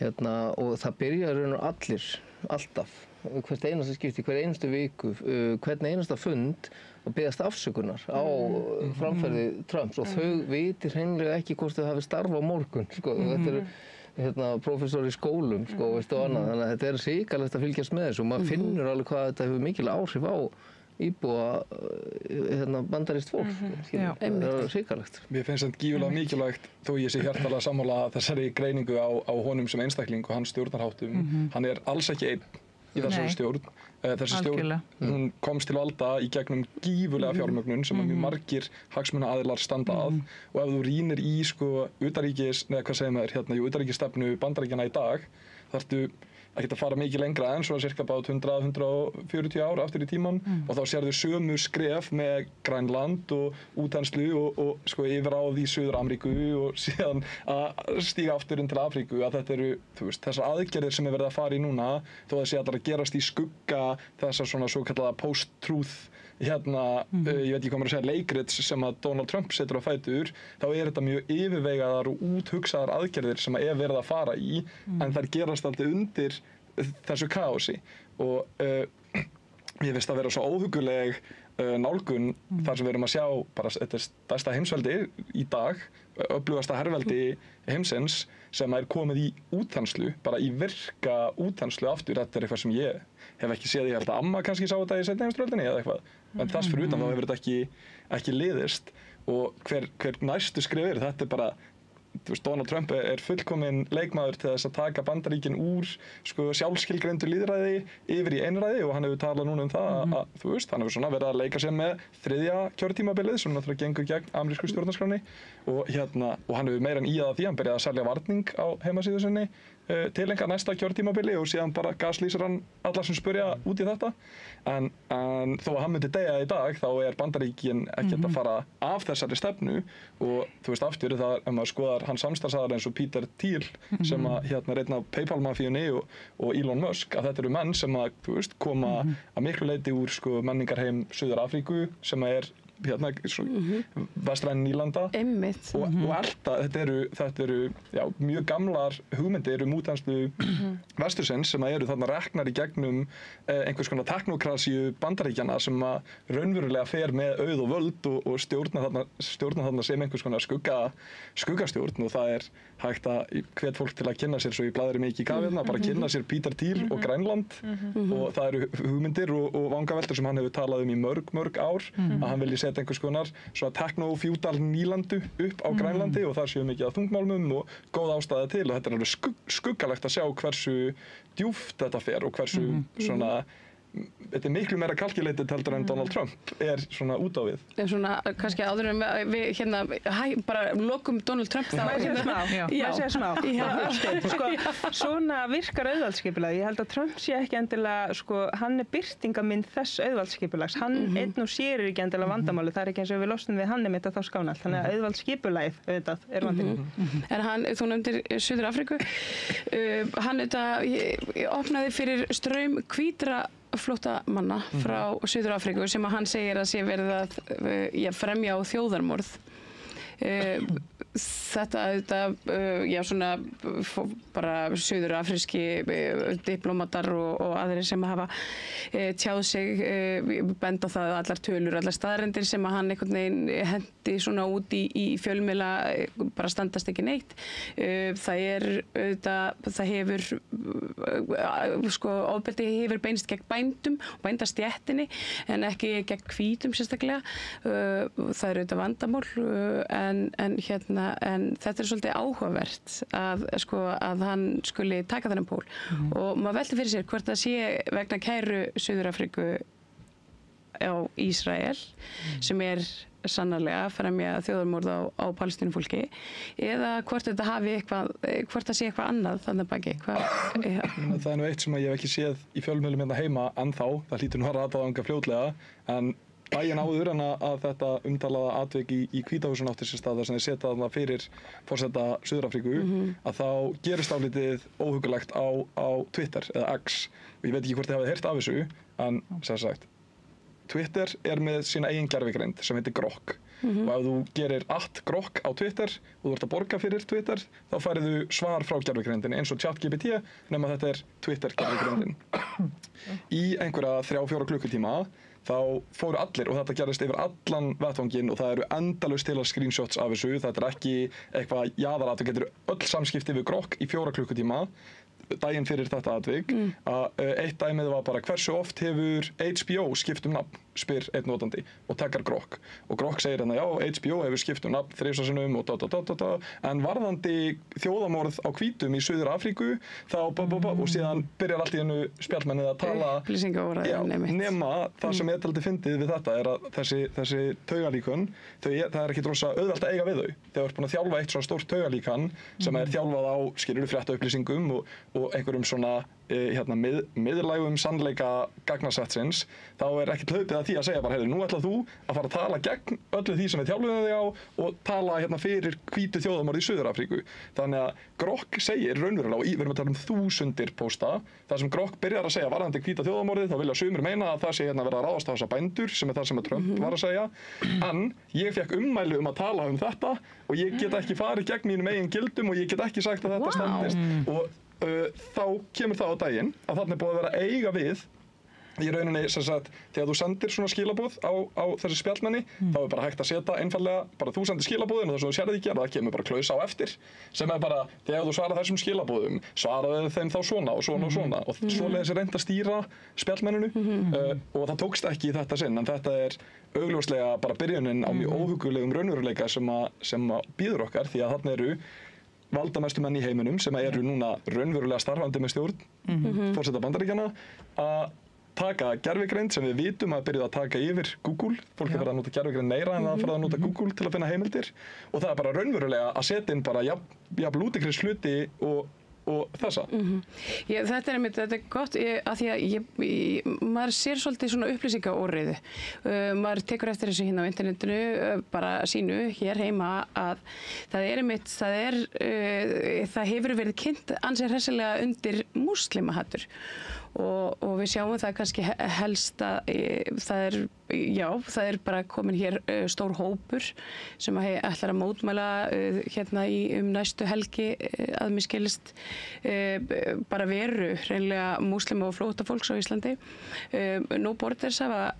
það byrjar allir, alltaf, hvert einasta skipti, hver einustu viku, hvern einasta fund og beðast afsökunar á framferði Trumps og þau viti hreinlega ekki hvort þau hafi starfa á morgun, sko. Þetta prófessor í skólum, sko, veistu og annað, þannig að þetta hrikalegst að fylgjast með þessu og maður finnur alveg hvað þetta hefur mikil áhrif á íbúa bandarískt fólk. Já. Það er hrikalegt. Mér finnst þetta gífurlega mikilvægt þó ég sé hjartanlega sammála þessari greiningu á honum sem einstakling og hans stjórnarháttum. Hann er alls ekki einn í þessari stjórn. Þessi stjórn, hún komst til valda í gegnum gífurlega fjármögnun sem mjög margir hagsmunaaðilar standa að og ef þú rýnir í utanríkisstefnu Bandaríkjanna í dag þarftu ekki að fara mikið lengra en svona cirka bát 100-140 ár aftur í tíman og þá sérðu sömu skref með Grænland og útþenslu og yfirráð í Suður-Ameríku og síðan að stíga aftur inn til Afríku að þetta eru, þú veist, þessar aðgerðir sem verið að fara í núna þó það sé allar að gerast í skugga þessar svona svo kallaða post-truth ég veit ekki hvað maður að segja, leikrits sem að Donald Trump setur á fætur, þá er þetta mjög yfirvegaðar og úthugsaðar aðgerðir sem að verið að fara í, en þær gerast alltaf undir þessu kaosi og ég finnst að vera svo óhuguleg nálgun þar sem við erum að sjá bara þetta stærsta heimsveldi í dag, öflugasta herveldi heimsins sem er komið í útþenslu, bara í virka útþenslu aftur, þetta er eitthvað sem ég hef ekki séð, ég held að amma kannski sá þetta í seinni heimsstyrjöldinni eða eitthvað, en þess fyrir utan þá hefur þetta ekki liðist og hver næstu skrif þetta er bara, þú veist, Donald Trump er fullkominn leikmaður til þess að taka Bandaríkin úr sjálfskilgreindu lýðræði yfir í einræði og hann hefur talað núna það að, þú veist, hann hefur svona verið að leika sér með 3. kjörtímabilið sem náttúrulega gengur gegn amerísku stjórnarskránni og hann hefur meira en að því, hann byrjaði að selja varning á heimasíðu sinni til einhver næsta kjörtímabili og síðan bara gaslýsir hann alla sem spurja út í þetta en þó að hann myndi deyja í dag þá er Bandaríkin ekkert að fara af þessari stefnu og þú veist aftur það ef maður skoðar hans samstarfsaðilar eins og Peter Thiel sem að er einn af PayPal-mafíunni og Elon Musk að þetta eru menn sem að þú veist koma að miklu leyti úr menningarheim Suður-Afríku sem er vestræn nýlanda og alltaf þetta eru mjög gamlar hugmyndir útþenslu vestursins sem eru þarna reknar í gegnum einhvers konar teknokrasíu Bandaríkjanna sem að raunverulega fer með auð og völd og stjórna þarna sem einhvers konar skuggastjórn og það er hægt að hvet fólk til að kynna sér svo í blaðri mikið gafirna, bara kynna sér Peter Thiel og Grænland og það eru hugmyndir og vangaveltur sem hann hefur talað í mörg ár að hann vilji setja einhvers konar svona teknofjúdal nýlandu upp á Grænlandi og það séu mikið af þungmálmum og góð ástæða til og þetta er alveg skuggalegt að sjá hversu djúpt þetta fer og hversu svona þetta er miklu meira calculated heldur en Donald Trump er svona út á við. En svona kannski áður en við bara lokum Donald Trump þá svona virkar auðvaldsskipulag. Ég held að Trump sé ekki endilega hann er birtingamynd þess auðvaldsskipulags. Hann einn og sér ekki endilega vandamáli. Það er ekki eins og við losnum við hann einmitt að þá skána allt. Þannig að auðvaldsskipulagið auðvitað er vandinn. En þú nefndir Suður-Afríku. Hann opnaði fyrir straum hvítra flóttamanna frá Suður-Afríku sem að hann segir að sé verið að fremja á þjóðarmorð. Þetta svona bara suður-afríski diplómatar og aðrir sem hafa tjáð sig benda á það að allar tölur, allar staðreyndir sem að hann einhvern veginn hendi svona út í fjölmiðla bara standast ekki neitt. Það hefur ofbeldi hefur beinst gegn bændum og bændastéttinni en ekki gegn hvítum sérstaklega. Það er auðvitað vandamál en þetta er svolítið áhugavert að hann skuli taka þennan pól og maður velti fyrir sér hvort það sé vegna kæru Suður-Afríku á Ísrael sem er sannarlega að fremja þjóðarmorð á palestínufólki eða hvort þetta hafi hvort það sé eitthvað annað þannig baki. Það er nú eitt sem ég hef ekki séð í fjölmiðlum hérna heima ennþá, það hlýtur nú að rata þangað fljótlega en daginn áður en að þetta umtalaða atvik í Hvítahúsinu átti sér stað þar sem þeir setja þarna fyrir forseta Suður-Afríku að þá gerist álítið óhugulegt á Twitter eða X og ég veit ekki hvort þið hafið heyrt af þessu en sem sagt Twitter er með sína eigin gervigreind sem heitir Grok og ef þú gerir @Grok á Twitter og þú ert að borga fyrir Twitter þá færðu svar frá gervigreindinni eins og ChatGPT nema þetta er Twitter gervigreindin. Í einhverja 3-4 klukkutíma þá fóru allir og þetta gerist yfir allan vettvanginn og það eru endalaust til að screenshots af þessu, þetta er ekki eitthvað jaðarat, þú getur öll samskipti við Grok í 4 klukkutíma daginn fyrir þetta atvik að eitt dæmið var bara hversu oft hefur HBO skipt nafn spyr einn notandi og takkar Grok og Grok segir hérna já, HBO hefur skipt nafn 3 sinnum og en varðandi þjóðamorð á hvítum í Suður Afríku þá og síðan byrjar allt í hennu spjallmennið að tala nema það sem dálítið fyndið við þetta er að þessi taugalíkön það er ekki rosa auðvelt að eiga við þau þegar þú ert búin að þjálfa eitt svona stórt taugalíkan sem er þjálfað á fréttaupplýsingum og einhverjum svona miðlægum sannleika gagnasetsins þá er ekkert hlaupið að því að segja bara nú ætlað þú að fara að tala gegn öllu því sem við þjálfuðum þig á og tala fyrir hvítu þjóðamorð í Suður Afríku þannig að Grok segir raunverulega og við erum að tala 1000 pósta þar sem Grok byrjar að segja varðandi hvíta þjóðamorðið þá vilja sumir meina að það sé verið að ráðast á þessa bændur sem er það sem Trump var að segja en ég fékk ummæli að tala þetta og ég get ekki farið gegn mínum eigin gildum og ég get ekki sagt að þetta standist og þá kemur það á daginn að þarna er búið að vera að eiga við í rauninni sem sagt þegar þú sendir svona skilaboð á þessi spjallmenni þá er bara hægt að setja einfallega bara þú sendir skilaboðin og það sem þú sérði ekki það kemur bara klaus á eftir sem er bara þegar þú svarar þessum skilaboðum svaraðu þeim þá svona og svona og svona og svoleiðis er reynt að stýra spjallmenninu og það tókst ekki í þetta sinn en þetta er augljóslega bara byrjunin á mjög óhuggulegum raunveruleika sem býður okkar því að þarna eru valdamestu menn í heiminum sem eru núna raunverulega starfandi með stjórn forseta Bandaríkjanna að taka gervigreind sem við vitum að byrjuð að taka yfir Google fólk er farið að nota gervigreind meira en það farið að nota Google til að finna heimildir og það er bara raunverulega að setja inn bara jafn lútikris hluti og þessa. Þetta er gott að því að maður sér svolítið svona upplýsingaóreiðu. Maður tekur eftir þessu hérna á internetinu bara sínu hér heima að það hefur verið kynnt ansi hressilega undir múslimahattur og við sjáum það kannski helst að það er bara komin hér stór hópur sem ætlar að mótmæla hérna næstu helgi að mér skilist bara veru hreinlega múslima og flóttafólks á Íslandi. No Borders hafa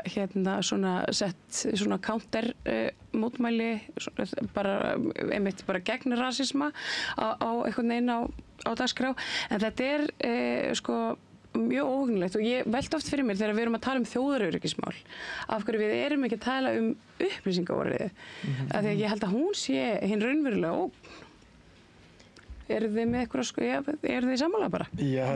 hérna svona sett svona counter mótmæli bara gegn rasisma á einhvern veginn á dagskrá en þetta er mjög óhugnilegt og ég velti oft fyrir mér þegar við erum að tala um þjóðaröryggismál af hverju við erum ekki að tala um upplýsingaóreiðu af því að ég held að hún sé hinn raunverulega ógn. Eru þið með eitthvað eru þið sammála bara? Já,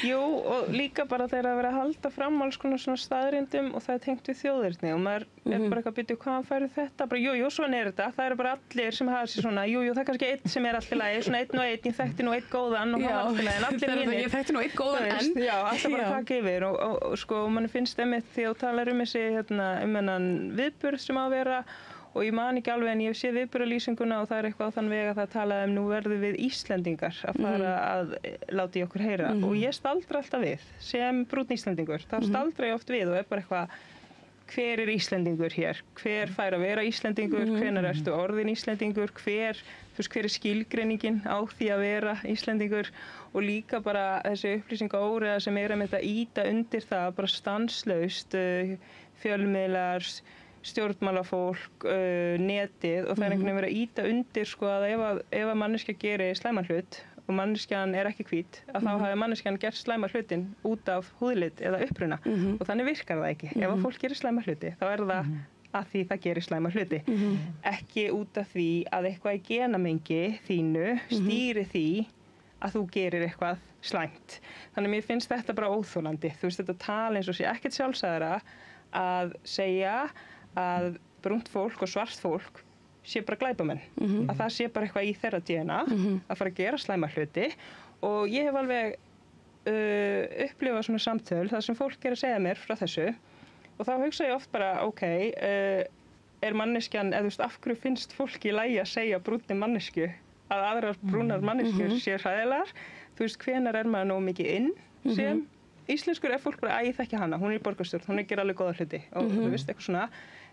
Jú, og líka bara þegar það verið að halda fram alls konar svona staðreyndum og það er tengt við þjóðerni og maður er bara eitthvað að byrja hvaðan færi þetta bara jú, svona er þetta, það eru bara allir sem hafa sér svona, jú, það er kannski einn sem er allt í lagi svona einn og einn, ég þekkti nú einn góðan og hann er allt í lagi, en allir hinir ég þekkti nú einn góðan en já, alltaf bara taka yfir og mann finnst einmitt því að þú talar þessi þennan viðburð sem á að vera og ég man ekki alveg en ég hef séð viðburðarlýsinguna og það er eitthvað á þann veg að það talaði nú verðum við Íslendingar að fara að láta í okkur heyra og ég staldra alltaf við sem brúnn Íslendingur, þá staldra ég oft við og er bara eitthvað hver er Íslendingur hér, hver fær að vera Íslendingur, hvenær ertu orðin Íslendingur, hver er skilgreiningin á því að vera Íslendingur og líka bara þessi upplýsingaóreiða sem er að ýta undir það bara stanslaust fjölmiðlar stjórnmálafólk, netið og það er einhvern veginn verið að ýta undir að ef að manneskja gerir slæman hlut og manneskjan er ekki hvít að þá hafi manneskjan gert slæma hlutin út af húðlit eða uppruna og þannig virkar það ekki. Ef að fólk gerir slæma hluti þá er það að því það gerir slæma hluti ekki út af því að eitthvað í genamengi þínu stýri því að þú gerir eitthvað slæmt. Þannig mér finnst þetta bara óþolandi. Þú veist þetta tala eins og sé ekkert sjálfsagðara að segja að brúnt fólk og svart fólk sé bara glæpamenn, að það sé bara eitthvað í þeirra DNA að fara að gera slæma hluti og ég hef alveg upplifað svona samtöl þar sem fólk er að segja mér frá þessu og þá hugsa ég oft bara er manneskjan, eða þú veist af hverju finnst fólki í lagi að segja brúnni mannesku að aðrar brúnar manneskjur sé hræðilegar, þú veist hvenær er maður nóg mikið inn sem íslenskur er fólk bara, ég þekki hana, hún er í borgarstjórn, hún gerir alveg góða hluti og þú veist eitthvað svona,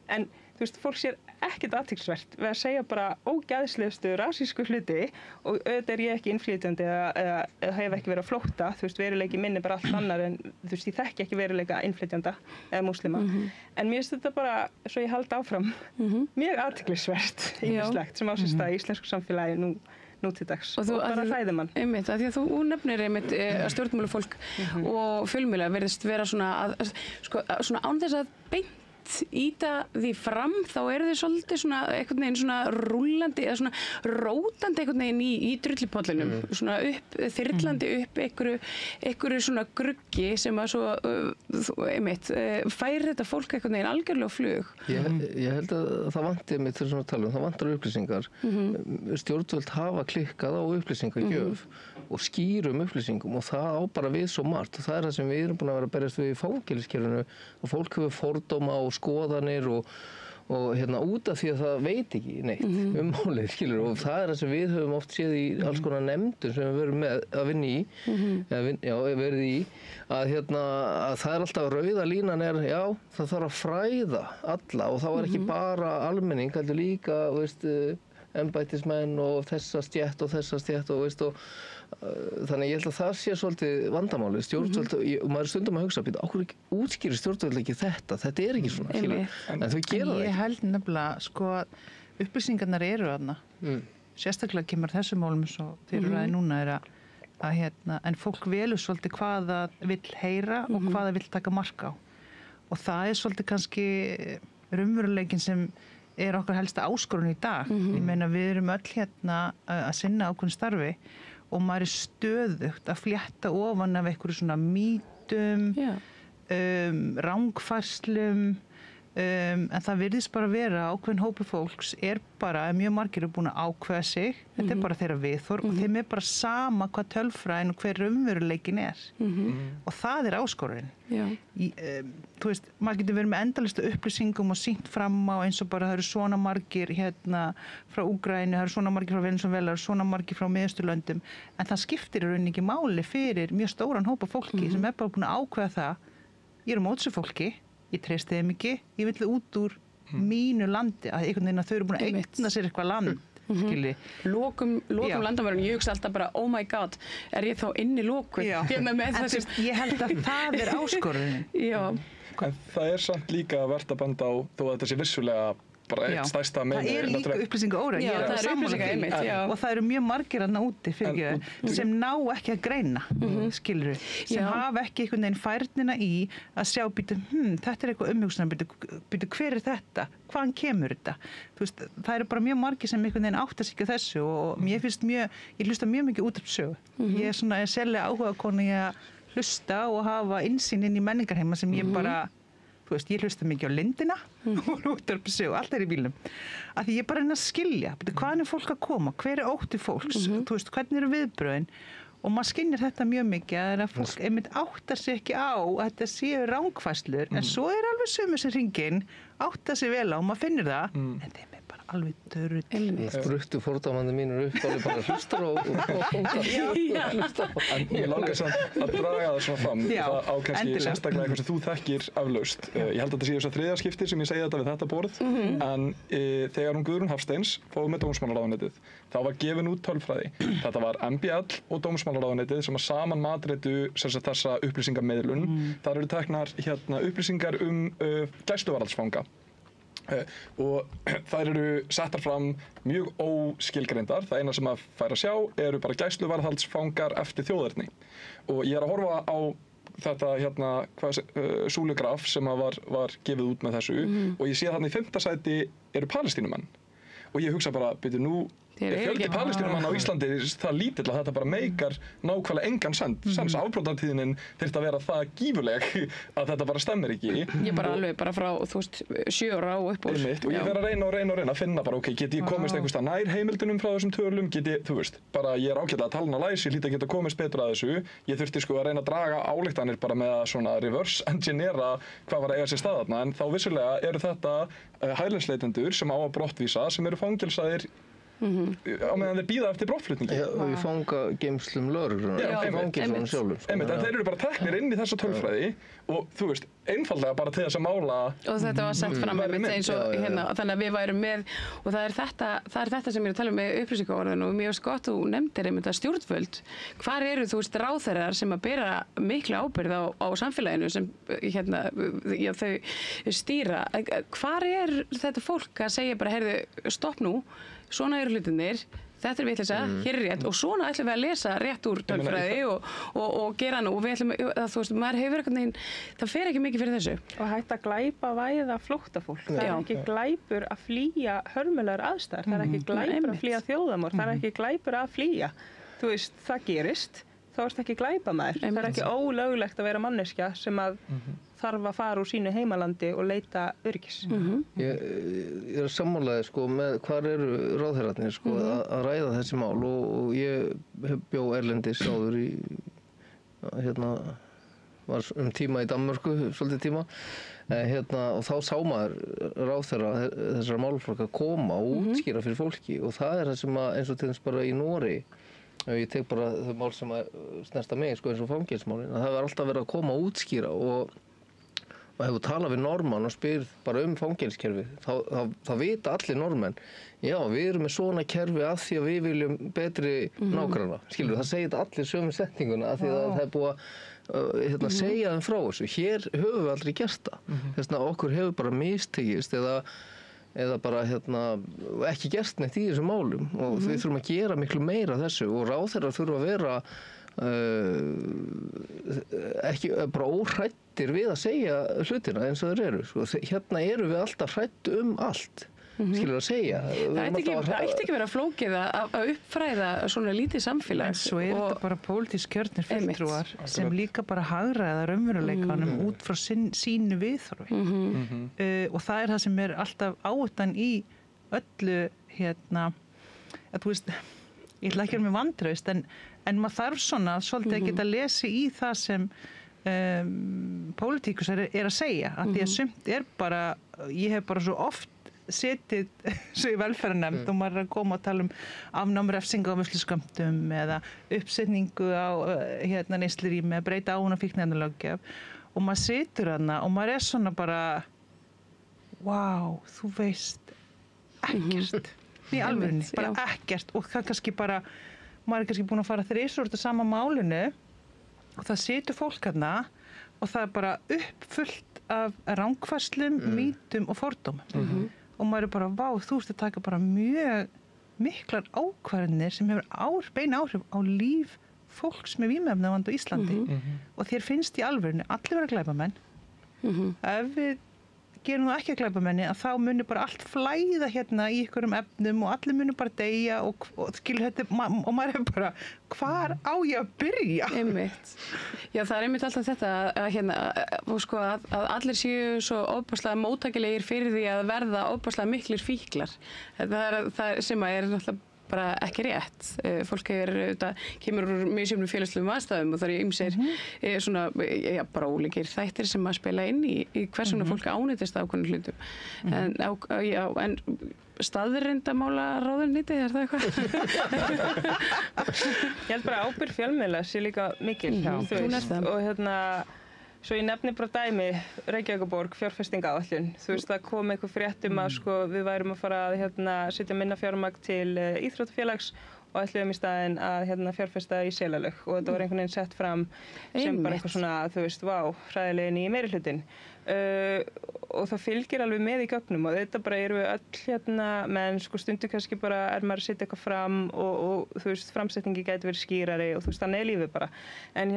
en þú veist, fólk sér ekkert athyglisvert við að segja bara ógeðslegustu rasísku hluti og auðvitað er ég ekki innflytjandi eða hef ekki verið að flótta, þú veist, veruleiki minn er bara allt annar en þú veist, ég þekki ekki veruleika innflytjanda eða múslima, en mér finnst þetta bara, svo ég haldi áfram, mjög athyglisvert ýmislegt sem á sér stað í íslensku samfélagi nú nútídags Og og, þú- bara að þú- hræðir mann. Einmitt, að því að þú nefnir einmitt að stjórnmálafólk og fjölmiðla verðist vera svona svona án þess að beint íta því fram, þá eru þið svolítið svona einhvern veginn svona rúllandi eða svona rótandi einhvern veginn í drullipollinum, svona þyrlandi upp einhverju svona gruggi sem að svo einmitt færi þetta fólk einhvern veginn algjörlega á flug. Ég held að það vanti með þessum að tala það vantar upplýsingar. Stjórnvöld hafa klikkað á upplýsingagjöf og skýrum upplýsingum og það á bara við svo margt og það er það sem við erum búin að vera að berjast við í fangelskerfinu og fólk hefur fordóma og skoðanir og út af því að það veit ekki neitt málið, skilur, og það er það sem við höfum oft séð í alls konar nefndum sem við verum með að vinna í verið í, að það er alltaf rauða línan það þarf að fræða alla og þá er ekki bara almenning, heldur líka, embættismenn og þessa stétt og þannig ég held að það sé svolítið vandamáli stjórnvöld, og maður er stundum að hugsa okkur útskýrir stjórnvöld ekki þetta er ekki svona, en þau gera það Ég ekki. held nefnilega, upplýsingarnar eru þarna. Sérstaklega kemur þessu málum svo til ræði núna er að en fólk velur svolítið hvað það vill heyra og hvað það vill taka mark á. Og það er svolítið kannski raunveruleikin sem er okkar helsta áskorun í dag. Ég meina við erum öll að sinna ákveðnu starfi og maður er stöðugt að flétta ofan af einhverju svona mýtum, rangfærslum, en það virðist bara vera ákveðin hópi fólks mjög margir eru búin að ákveða sig, þetta er bara þeirra viðhorf og þeim er bara sama hvað tölfræðin og hver raunveruleikin er og það er áskorun. Þú veist, maður getur verið með endalista upplýsingum og sýnt fram á eins og bara það eru svona margir frá Úkraínu, það eru svona margir frá Venesúela, það eru svona margir frá Miðausturlöndum, en það skiptir í rauninni ekki máli fyrir mjög stóran hópa fólki sem er bara búin að ákveða það, ég er á móti þessu fólki, ég treysti þeim ekki, ég vil þau út úr mínu landi, að einhvern veginn að þau eru búin að eigna sér eitthvað land, skilji. Lokum landamærum, ég hugsa alltaf bara, oh my god, er ég þá inni lokuð? Ég held að það er áskorunin. En það er samt líka verðt að benda á, þó að þetta sé vissulega bara eitt stærsta meini. Það er líka upplýsingaóreiða. Já, það er upplýsingaóreiða, og það eru mjög margir þarna úti sem ná ekki að greina, skilurðu, sem hafa ekki einhvern veginn færnina í að sjá, þetta er eitthvað umhugsunar, hver er þetta? Hvaðan kemur þetta? Þú veist, það eru bara mjög margir sem einhvern veginn áttar sig á þessu og mér finnst ég hlusta mjög mikið útvarpssögu. Ég er sérlega áhugakona í að hlusta og hafa innsýn inn í menningarheima sem ég bara þú veist, ég hlusta mikið á Lindina og útvarpssögu og allt í bílnum. Af því ég bara reyna að skilja, hvaðan er fólk að koma, hver er ótti fólks, þú veist, hvernig eru viðbrögðin og maður skynjar þetta mjög mikið að fólk einmitt áttar sig ekki á að þetta séu rangfærslur, en svo er alveg sömu sem hringinn, áttar sig vel á og maður finnir það, en þeim er bara alveg dörrull. Spruttu fordómandi mínur upp alveg bara hlustar og En ég langar samt að draga það svona fram, það á kannski sérstaklega eitthvað sem þú þekkir aflaust. Ég held að þetta sé þess að þriðja skipti sem ég segi þetta við þetta borð, en þegar Guðrún Hafsteins fór með dómsmálaráðuneytið, þá var gefin út tölfræði. Þetta var MBL og dómsmálaráðuneytið sem að saman matreitu þessa upplýsingamiðlun. Þar eru teknar upplýsingar gæsluvarðhaldsfanga. Og þær eru settar fram mjög óskilgreindar. Það eina sem að fær að sjá eru bara gæsluvarðhaldsfangar eftir þjóðerni. Og ég er að horfa á þetta súlugraf sem að var gefið út með þessu og ég sé þarna í 5. sæti eru Palestínumenn. Og ég hugsa bara, byrju nú, fjöldi Palestínumanna á Íslandi það lítill að þetta bara meikar nákvæmlega engan sens. Afbrotatíðnin þyrfti að vera það gífurleg að þetta bara stemmir ekki. Ég bara alveg bara frá, þú veist, 7 ára og upp úr. Og ég fer að reyna að finna bara, get ég komist einhvers staðar nær heimildunum frá þessum tölum, get ég, þú veist, bara ég er ágætlega að talna læs, ég hlýt að geta komist betur að þessu. Ég þurfti sko að reyna að draga ályktanir bara með að svona reverse engineera hvað var að eiga sér stað þarna, en þá vissulega eru þetta hælisleitendur sem á að brottvísa, sem eru fangelsaðir á meðan þeir bíða eftir brottflutningi. Og við fanga geymslum lögreglunnar, ekki fangelsunum sjálfum. En þeir eru bara teknir inn í þessa tölfræði og þú veist, einfallega bara til þess að mála. Og þetta var sett fram eins og þannig að við værum með, og það er þetta sem ég er að tala um með upplýsingaorðinu og mér finnst gott þú nefndir einmitt að stjórnvöld, hvar eru þú veist ráðherrar sem að bera mikla ábyrgð á samfélaginu sem þau stýra, hvar er þetta fólk að segja bara, heyrðu, stopp nú, svona eru hlutinir, þetta er vitleysa, hér er rétt og svona ætlum við að lesa rétt úr tölfræði og gera nú og við ætlum að þú veist, maður hefur einhvern veginn, það fer ekki mikið fyrir þessu. Og hægt að glæpa væða flóttafólk. Það er ekki glæpur að flýja hörmulegar aðstæður, það er ekki glæpur að flýja þjóðamorð, það er ekki glæpur að flýja. Þú veist, það gerist, þá erst ekki glæpamaður. Það er ekki ólöglegt að vera manneskja sem að þarf að fara úr sínu heimalandi og leita öryggis. Ég er sammálaði sko með hvar eru ráðherrarnir sko að ræða þessi mál og ég bjó erlendis áður í var tíma í Danmörku, svolítið tíma og þá sá maður ráðherra þessara málaflokka koma og útskýra fyrir fólki og það er það sem að eins og til þess bara í Noregi ég tek bara þau mál sem að snerta mig sko eins og fangelsmálin að það var alltaf verið að koma og útskýra og hefur talað við Norðmann og spyr bara fangelskerfið, þá vita allir Norðmenn, já við erum með svona kerfi að því að við viljum betri nágranna, skilur það segir allir sömu setninguna að því að það er búið að segja þeim frá þessu, hér höfum við aldrei gert það, þess að okkur hefur bara mistekist eða bara ekki gert neitt í þessum málum og við þurfum að gera miklu meira þessu og ráðherrar þurfa að vera ekki bara óhræddir við að segja hlutina eins og þeir eru sko. Hérna eru við alltaf hrædd allt skilur að segja Það ætti ekki vera flókið að uppfræða svona lítið samfélag en svo þetta bara pólitísk kjörnir fulltrúar sem líka bara hagraða raunveruleikanum út frá sínu viðhorfi og það er það sem er alltaf áutan í öllu að þú veist ég ætla ekki að vera með vantraust en maður þarf svolítið að geta lesi í það sem pólitíkus er að segja að því að sumt er bara ég hef bara svo oft setið svo í velferðarnefnd og maður er að koma að tala afnám refsinga á vörsluskömmtum eða uppsetningu á neyslurými að breyta á fíkniefnalöggjöf og maður situr þarna og maður er svona bara þú veist ekkert í alvörunni, bara ekkert og það kannski bara maður er kannski búin að fara þrisvar út af sama málinu og það situr fólk þarna og það er bara uppfullt af rangfærslum, mýtum og fordómum og maður er bara, þú ert að taka bara mjög miklar ákvarðanir sem hefur bein áhrif á líf fólks með vímuefnavanda á Íslandi og þér finnst í alvörunni allir vera glæpamenn ef við gerum það ekki að glæpamenni að þá munir bara allt flæða í einhverjum efnum og allir munir bara deyja og skilur þetta og maður er bara hvar á ég að byrja? Einmitt. Já, það er einmitt alltaf þetta að allir séu svo ofboðslega móttækilegir fyrir því að verða ofboðslega miklir fíklar. Það sem að er náttúrulega bara ekki rétt. Fólk kemur úr misjöfnum félagslegum aðstæðum og það eru ýmsir bara ólíkir þættir sem að spila inn í hvers vegna fólk ánýtist ákveðnum hlutum. En staðreyndamála ráðuneytið, er það eitthvað? Ég held bara ábyrgð fjölmiðla sé líka mikil. Og svo ég nefni bara dæmi Reykjavíkurborg fjárfestingaáætlun. Þú veist, það kom eitthvað frétt að við værum að fara að setja minna fjármagn til íþróttafélags og ætluðum í staðinn að fjárfesta í Selalaug og þetta var einhvern veginn sett fram sem bara eitthvað svona, þú veist, hræðilegin í meirihlutin. Og það fylgir alveg með í gögnum og þetta bara eru við öll menn stundu kannski bara er maður að setja eitthvað fram og þú veist, framsetningi gæti verið skýrari og þú veist, þannig er lífið bara. En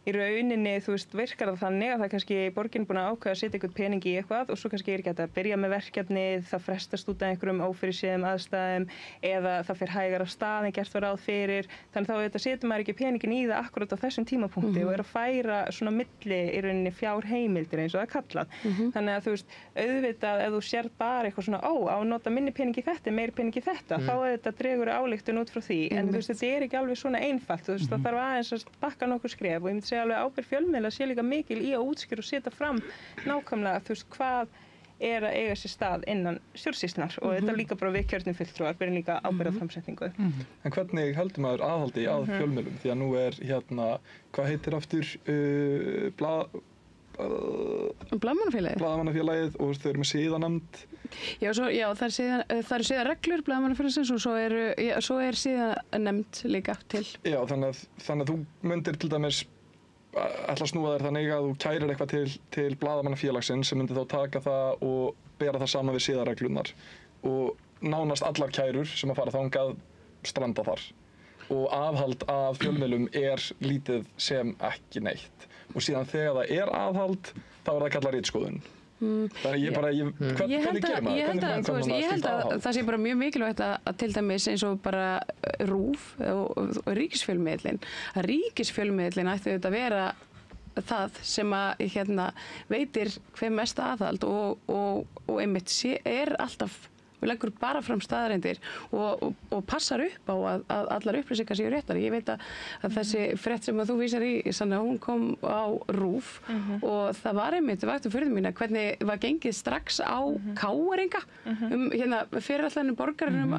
í rauninni, þú veist, virkar það þannig að það kannski borgin búin að ákveða að setja eitthvað pening í eitthvað og svo kannski er ekki hægt að byrja með verkefnið, það frestast út af einhverjum ófyrirséðum aðstæðum eða það fer hægar af stað en gert var ráð fyrir. Þannig þá setur maður ekki peningin í það akkurat á þessum tímapunkti og er að færa svona milli í rauninni fjárheimildir eins og það er kallað. Þannig að þú veist, auðvitað ef þú sér bara eitthvað svona, á nota minni pening í þetta, meiri pening í þetta, þá þetta dregur ályktun út frá því. En þú veist, þetta er ekki alveg svona einfalt, þú veist, það þarf aðeins að bakka nokkur skref og ég myndi segja alveg ábyrgð fjölmiðla sé líka mikil í að útskýra og setja fram nákvæmlega, þú veist, hvað er að eiga sér stað innan stjórnsýslunnar og þetta líka bara við kjörnum fulltrúar byrjum líka ábyrgð á framsetningu. En hvernig heldur maður aðhaldi að fjölmiðlum? Því að nú er hvað heitir aftur Blaðamannafélagið og þau eru með siðanefnd. Já, það eru siðareglur Blaðamannafélagsins og svo er siðanefnd líka til. Já, þannig að þú myndir til dæmis ætla að snúa þér þannig að þú kærir eitthvað til Blaðamannafélagsins sem myndi þá taka það og bera það saman við siðareglurnar og nánast allar kærur sem að fara þangað stranda þar og aðhald að fjölmiðlum lítið sem ekki neitt og síðan þegar það aðhald þá það kallað ritskoðun. Þannig hvernig gerir maður? Ég held að það sé bara mjög mikilvægt að til dæmis eins og bara RÚV og ríkisfjölmiðlinn, að ríkisfjölmiðlinn ætti þetta að vera það sem að veitir hver mest aðhald og einmitt alltaf og leggur bara fram staðreyndir og passar upp á að allar upplýsingar séu réttar. Ég veit að þessi frétt sem að þú vísar í, Sanna, hún kom á RÚV og það var einmitt vakti fyrir mína hvernig var gengið strax á KR-inga fyrirallanum borgarinum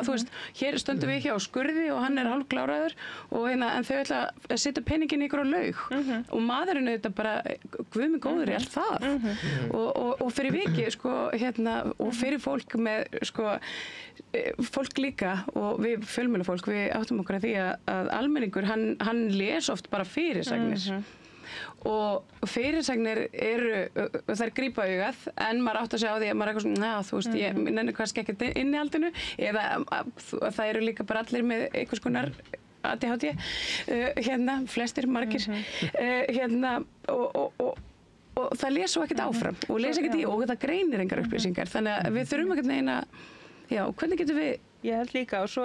þú veist, hér stöndum við ekki á skurði og hann hálfkláraður og en þau ætla að setja peningin í ykkur á laug og maðurinn auðvitað bara guð mig góður í allt það og fyrir vikið og fyrir fólk með fólk líka og við fjölmiðlafólk, við áttum okkur að því að almenningur, hann les oft bara fyrirsagnir og fyrirsagnir þær grípa augað en maður átt að segja á því að maður þú veist, ég nenni kannski ekki innihaldinu eða það eru líka bara allir með einhvers konar ADHD flestir, margir og það les svo ekkert áfram og les ekkert og það greinir engar upplýsingar þannig að við þurfum ekkert neina hvernig getum við Ég held líka og svo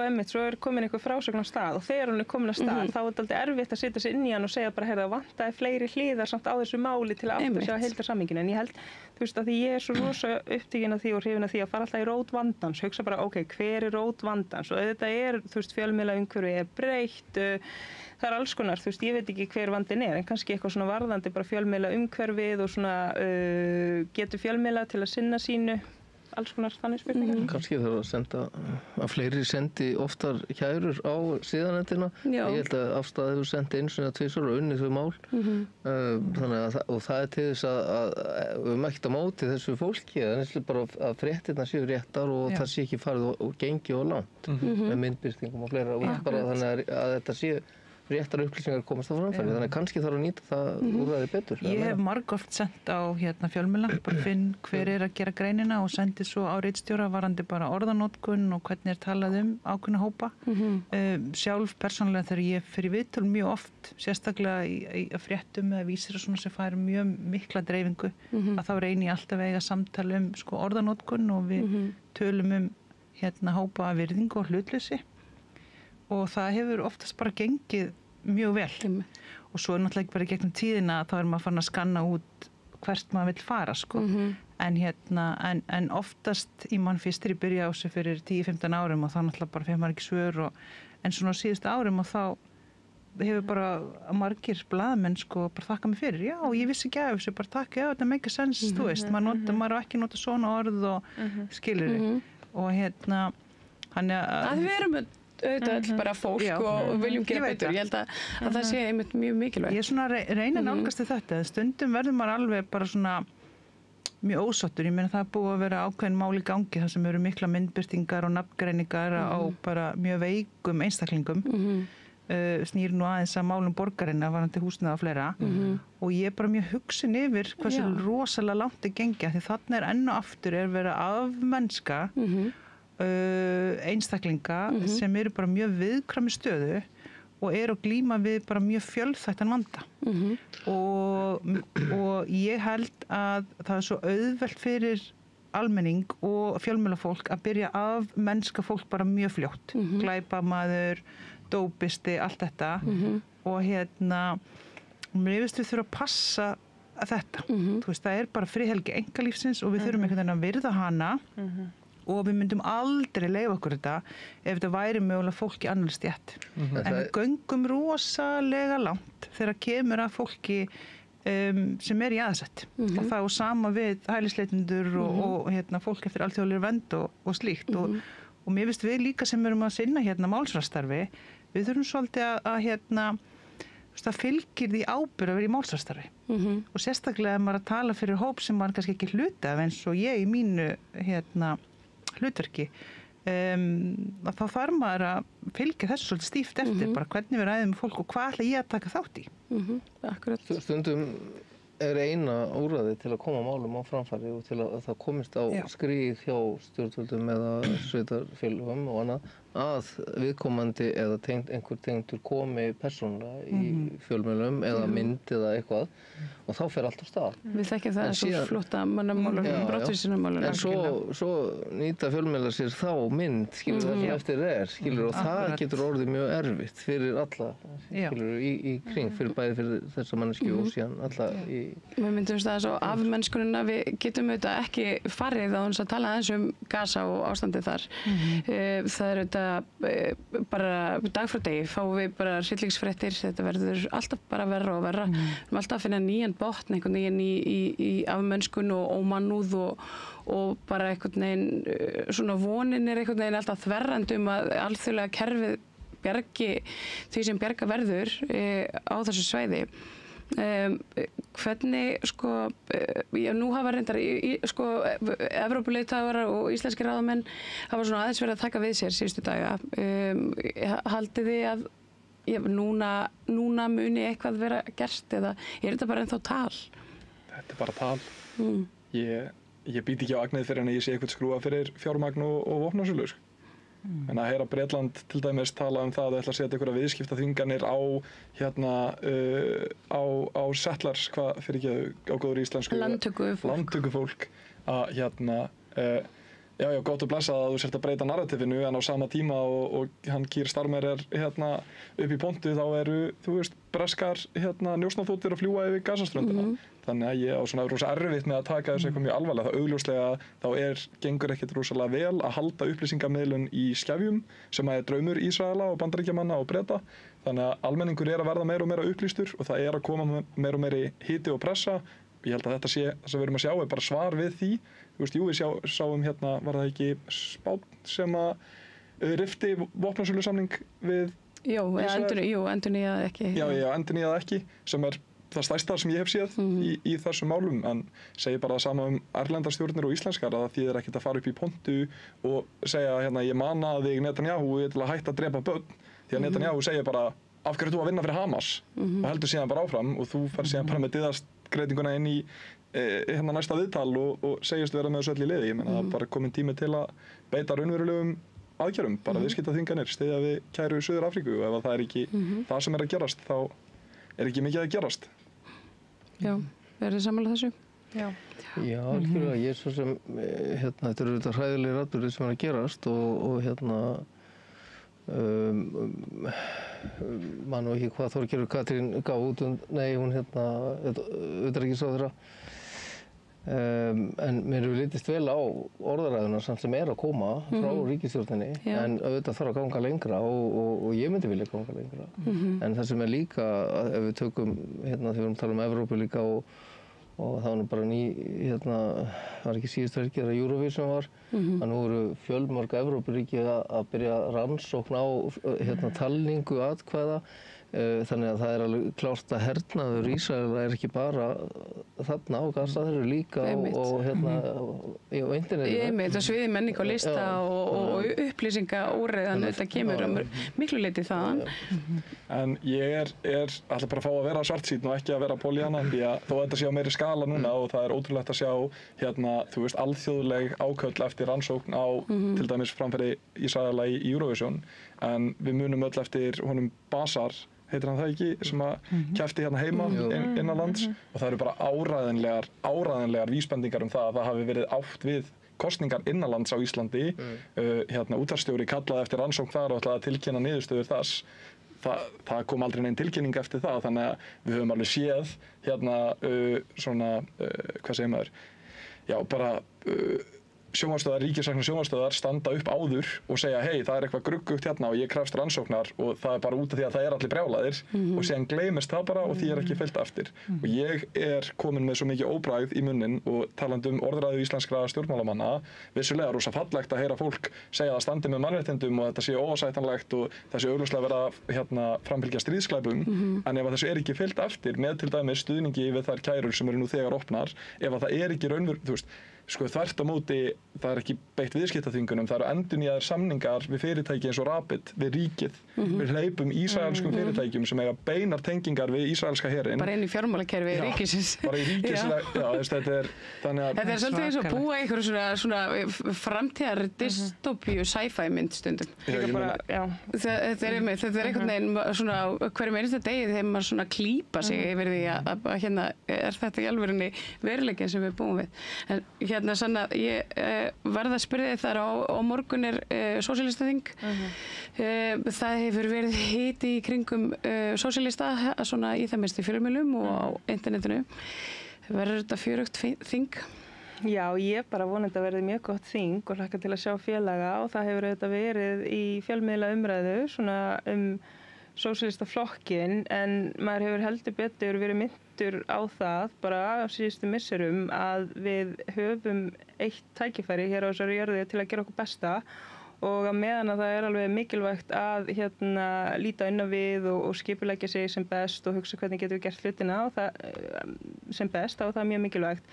komin einhver frásögn á stað og þegar hún komin á stað þá þetta aldrei erfitt að setja sig inn í hann og segja bara það vantaði fleiri hliðar samt á þessu máli til að átta sig á heildarsamhenginu en ég held, þú veist, að því ég svo rosa upptekin af því og hrifin af því að fara alltaf í rót vandans hugsa bara, hver rót vandans og þetta þú veist, fjölmiðlaumhverfi breytt það alls konar, þú veist, ég veit ekki hver vandinn en kannski eitthvað svona varðandi bara fjölmiðlaumhverfið og svona getur fjölmiðla til að sinna sínu alls konar þannig spurningar. Kannski þarf að senda að fleiri sendi oftar kærur á síðanendina. Ég held að afstæðið hefur sendið einu sinni að tvisvar og unnið þau mál. Þannig að það til þess að við mætt á móti þessu fólki það bara að fréttirnar séu réttar og það sé ekki farið og gengi og langt með myndbirtingum og fleira bara þannig að þetta sé réttar upplýsingar komast á framfæri, þannig að kannski þarf að nýta það úrræði betur. Ég hef margoft sendt á fjölmiðla, bara finn hver að gera greinina og sendi svo á ritstjóra varandi bara orðanotkun og hvernig talað ákveðna hópa. Sjálf persónulega þegar ég fer í viðtöl mjög oft, sérstaklega í fréttum eða vísir og svona sem fær mjög mikla dreifingu, að þá reyni ég alltaf að eiga samtal orðanotkun og við tölum hópa af virðingu og hlutleysi. Og það hefur oftast bara gengið mjög vel og svo náttúrulega ekki bara gegnum tíðina þá maður farin að skanna út hvert maður vill fara en oftast í mann fyrst þegar ég byrja á þessu fyrir 10-15 árum og þá náttúrulega bara maður ekki svör en svona á síðustu árum og þá hefur bara margir blaðamenn bara þakka mig fyrir, ég vissi ekki af þessu bara takk, þetta make a sense, þú veist maður á ekki nota svona orð og skilur og hann að við erum auðvitað bara fólk og viljum gera betur. Ég held að það sé einmitt mjög mikilvægt. Ég er reyna nálgast til þetta. Stundum verður maður alveg bara svona mjög ósáttur. Ég meina það búið að vera ákveðin mál í gangi þar sem eru mikla myndbirtingar og nafngreiningar á bara mjög veikum einstaklingum. Snýr nú aðeins að málum borgarinnar varðandi húsnæði og fleira og ég er bara mjög hugsin yfir hversu rosalega langt gengja því þarna enn og aftur verið af mennska einstaklinga sem eru bara mjög viðkvæmri stöðu og eru að glíma við bara mjög fjölþættan vanda og ég held að það er svo auðvelt fyrir almenning og fjölmiðlafólk að byrja af mennska fólk bara mjög fljótt glæpamaður, dópisti, allt þetta og mér finnst við þurfum að passa að þetta þú veist, það bara friðhelgi einkalífsins og við þurfum einhvern veginn að virða hana og við myndum aldrei leyfa okkur þetta ef þetta væri mögulega fólk í annars stétt. En við göngum rosalega langt þegar kemur að fólki sem í aðsett. Og það er sama við hælisleitendur og fólk eftir alþjóðlegri vernd og slíkt. Og mér finnst við líka sem erum að sinna málsvarastarfi, við þurfum svolítið að það fylgir því ábyrgð að vera í málsvarastarfi. Og sérstaklega ef maður að tala fyrir hóp sem maður kannski ekki hluta af eins og ég í mínu hlutverki þá þarf maður að fylgja þessu svolítið stíft eftir bara hvernig við ræðum með fólk og hvað ætla ég að taka þátt í Akkurat. Stundum eina úrræði til að koma málum á framfæri og til að það komist á skrið hjá stjórnvöldum eða sveitarfélögum og annað að viðkomandi eða einhver tengdur komi persónulega í fjölmiðlum eða mynd eða eitthvað og þá fer allt á stað. Við þekkjum það svo flóttamannamálum, brottvísunarmálum. En svo nýta fjölmiðlar sér þá mynd, skilur það sem eftir skilur, og það getur orðið mjög erfitt fyrir alla, skilur, í kring, fyrir bæði fyrir þessa manneskju og síðan alla í... Við myndum það svo af mennskununa, við getum auðvitað ekki farið á þess að tala aðeins Gaza og ástandið þar. Það er auðvitað bara dag frá degi, fáum við bara hryllingsfréttir, þetta verður alltaf bara verra og verra. Við erum alltaf að finna nýjan botn einhvern veginn í afmennskun og ómannúð og bara einhvern veginn svona vonin einhvern veginn alltaf þverrandi að alþjóðlega kerfið bjargi því sem bjarga verður á þessu svæði. Hvernig nú hafa reyndar Evrópuleiðtogar og íslenskir ráðamenn hafa svona aðeins verið að taka við sér síðustu daga. Haldið þið að núna muni eitthvað vera gert eða er þetta bara ennþá tal? Þetta bara tal. Ég být ekki á agnið fyrir en ég sé eitthvað skrúa fyrir fjármagn og vopnasölu. En að heyra Bretland til dæmis tala það að ætla að setja einhverja viðskiptaþvinganir á settlers, hvað fyrir ekki á góður íslensku? Landtökufólk. Já, gott og blessað að þú sért að breyta narratífinu en á sama tíma og hann Keir Starmer upp í pontu þá eru, þú veist, breskar njósnaþotur að fljúga yfir Gazaströndina. Þannig að ég á svona rosa erfitt með að taka þessu eitthvað mjög alvarlega. Það augljóslega þá gengur ekkert rosalega vel að halda upplýsingamiðlun í skefjum sem er draumur Ísraela og Bandaríkjamanna og Breta. Þannig að almenningur að verða meira og meira upplýstur og það að koma meira og meiri hiti og pressa. Ég held að þetta sé, það sem við erum að sjá er bara svar við því. Þú veist, við sáum var það ekki Spánn sem að rifti vopnasölusamning við Ísrael? Endurnýjaði ekki. Já, endurnýjaði ekki, sem er það stærsta sem ég hef séð í þessum málum, en segi bara það sama erlendarstjórnir og íslenskar að það þýðir ekkert að fara upp í pontu og segja ég mana þig Netanyahu til að hætta að drepa börn, því að Netanyahu segir bara af hverju þú að vinna fyrir Hamas og heldur síðan bara áfram og þú fer síðan bara með dyðastgreitinguna inn í næsta viðtal og segist vera með þessu öll í liði. Ég meina það er bara komin tími til að beita raunverulegum aðgerðum, bara viðskiptaþvinganir, styðja við kæru Suður Afríku og ef það er ekki það sem er að gerast þá er ekki mikið að gerast. Já, verður þið sammála þessu? Já, algjörlega. Ég svo sem, þetta eru þetta hræðilegir atburðir sem er að gerast og man nú ekki hvað Þorgerður Katrín gaf út, hún utanríkisráðherra. En mér hefur litist vel á orðaræðuna sem er að koma frá ríkisstjórninni, en auðvitað þarf að ganga lengra og ég myndi vilja ganga lengra. En það sem er líka, ef við tökum, þegar við erum að tala um Evrópu líka og það var nú bara var ekki síðust helgi þegar Eurovision var, að nú eru fjölmörg Evrópuríki að byrja rannsókn á talningu atkvæða. Þannig að það er alveg klárt að hernaður Ísraela er ekki bara þarna á Gaza, þeir eru líka á internetinu. Það sviði menning á lista og upplýsingaóreiðan þetta kemur miklu leyti þaðan. En ég er alltaf bara að fá að vera svartsýnn og ekki að vera Pollyanna, því að þó þetta sé á meiri skala núna og það er ótrúlegt að sjá þú veist, alþjóðleg áköll eftir rannsókn á til dæmis framferði Ísraela í Eurovision, en við munum öll eftir honum Basar, heitir hann það ekki, sem að keppti heima innanlands og það eru bara áræðanlegar vísbendingar það að það hafi verið átt við kosningar innanlands á Íslandi. Útvarpsstjóri kallaði eftir rannsókn þar og ætlaði að tilkynna niðurstöður þess. Það kom aldrei neinn tilkynning eftir það, þannig að við höfum alveg séð hvað segir maður, bara sjónvarpsstöðvar, ríkisreknar sjónvarpsstöðvar standa upp áður og segja hei, það er eitthvað gruggugt og ég krefst rannsóknar og það er bara út af því að það er allir brjálaðir og síðan gleymist það bara og því er ekki fylgt eftir. Og ég er komin með svo mikið óbragð í munnin og talandi orðræðu íslenskra stjórnmálamanna, vissulega rosa fallegt að heyra fólk segja að standi með mannréttindum og þetta sé óásættanlegt og það sé augljóslega verið að framfylgja stríðsglæpum, en ef þessu er ekki fylgt eftir með til dæmis stuðningi við þær kærur sem eru nú þegar opnar, ef það er ekki sko þvert á móti, það er ekki beitt viðskiptaþvingunum, það eru endurnýjaðir samningar við fyrirtæki eins og Rapid, við ríkið, við hleypum ísraelskum fyrirtækjum sem eiga beinar tengingar við ísraelska herinn. Bara inn í fjármálakerfi ríkisins. Bara í ríkisins, þetta er þannig að... Þetta er svolítið eins og að búa einhverju svona framtíðar dystopíu sci-fi mynd stundum. Þetta er einhvern veginn svona á hverjum einasta degi þegar maður svona klípa sig yfir því að hérna er þetta í alvörunni veruleikinn sem við búum við. En hérna sanna, ég verð að spyrja þig þar á morgun er sósíalistaþing. Það hefur verið hiti í kringum sósíalista svona í það minnst í fjölmiðlum og á internetinu. Verður þetta fjörugt þing? Já, ég bara vonandi að verði mjög gott þing og hlakka til að sjá félaga og það hefur auðvitað verið í fjölmiðla umræðu svona sósíalistaflokkin en maður hefur heldur betur verið myndur á það bara á síðustu misserum að við höfum eitt tækifæri hér á þessari jörðu til að gera okkur besta og að meðan að það er alveg mikilvægt að líta inn á við og skipuleggja sig sem best og hugsa hvernig getum við gert hlutina og það, sem best og það er mjög mikilvægt.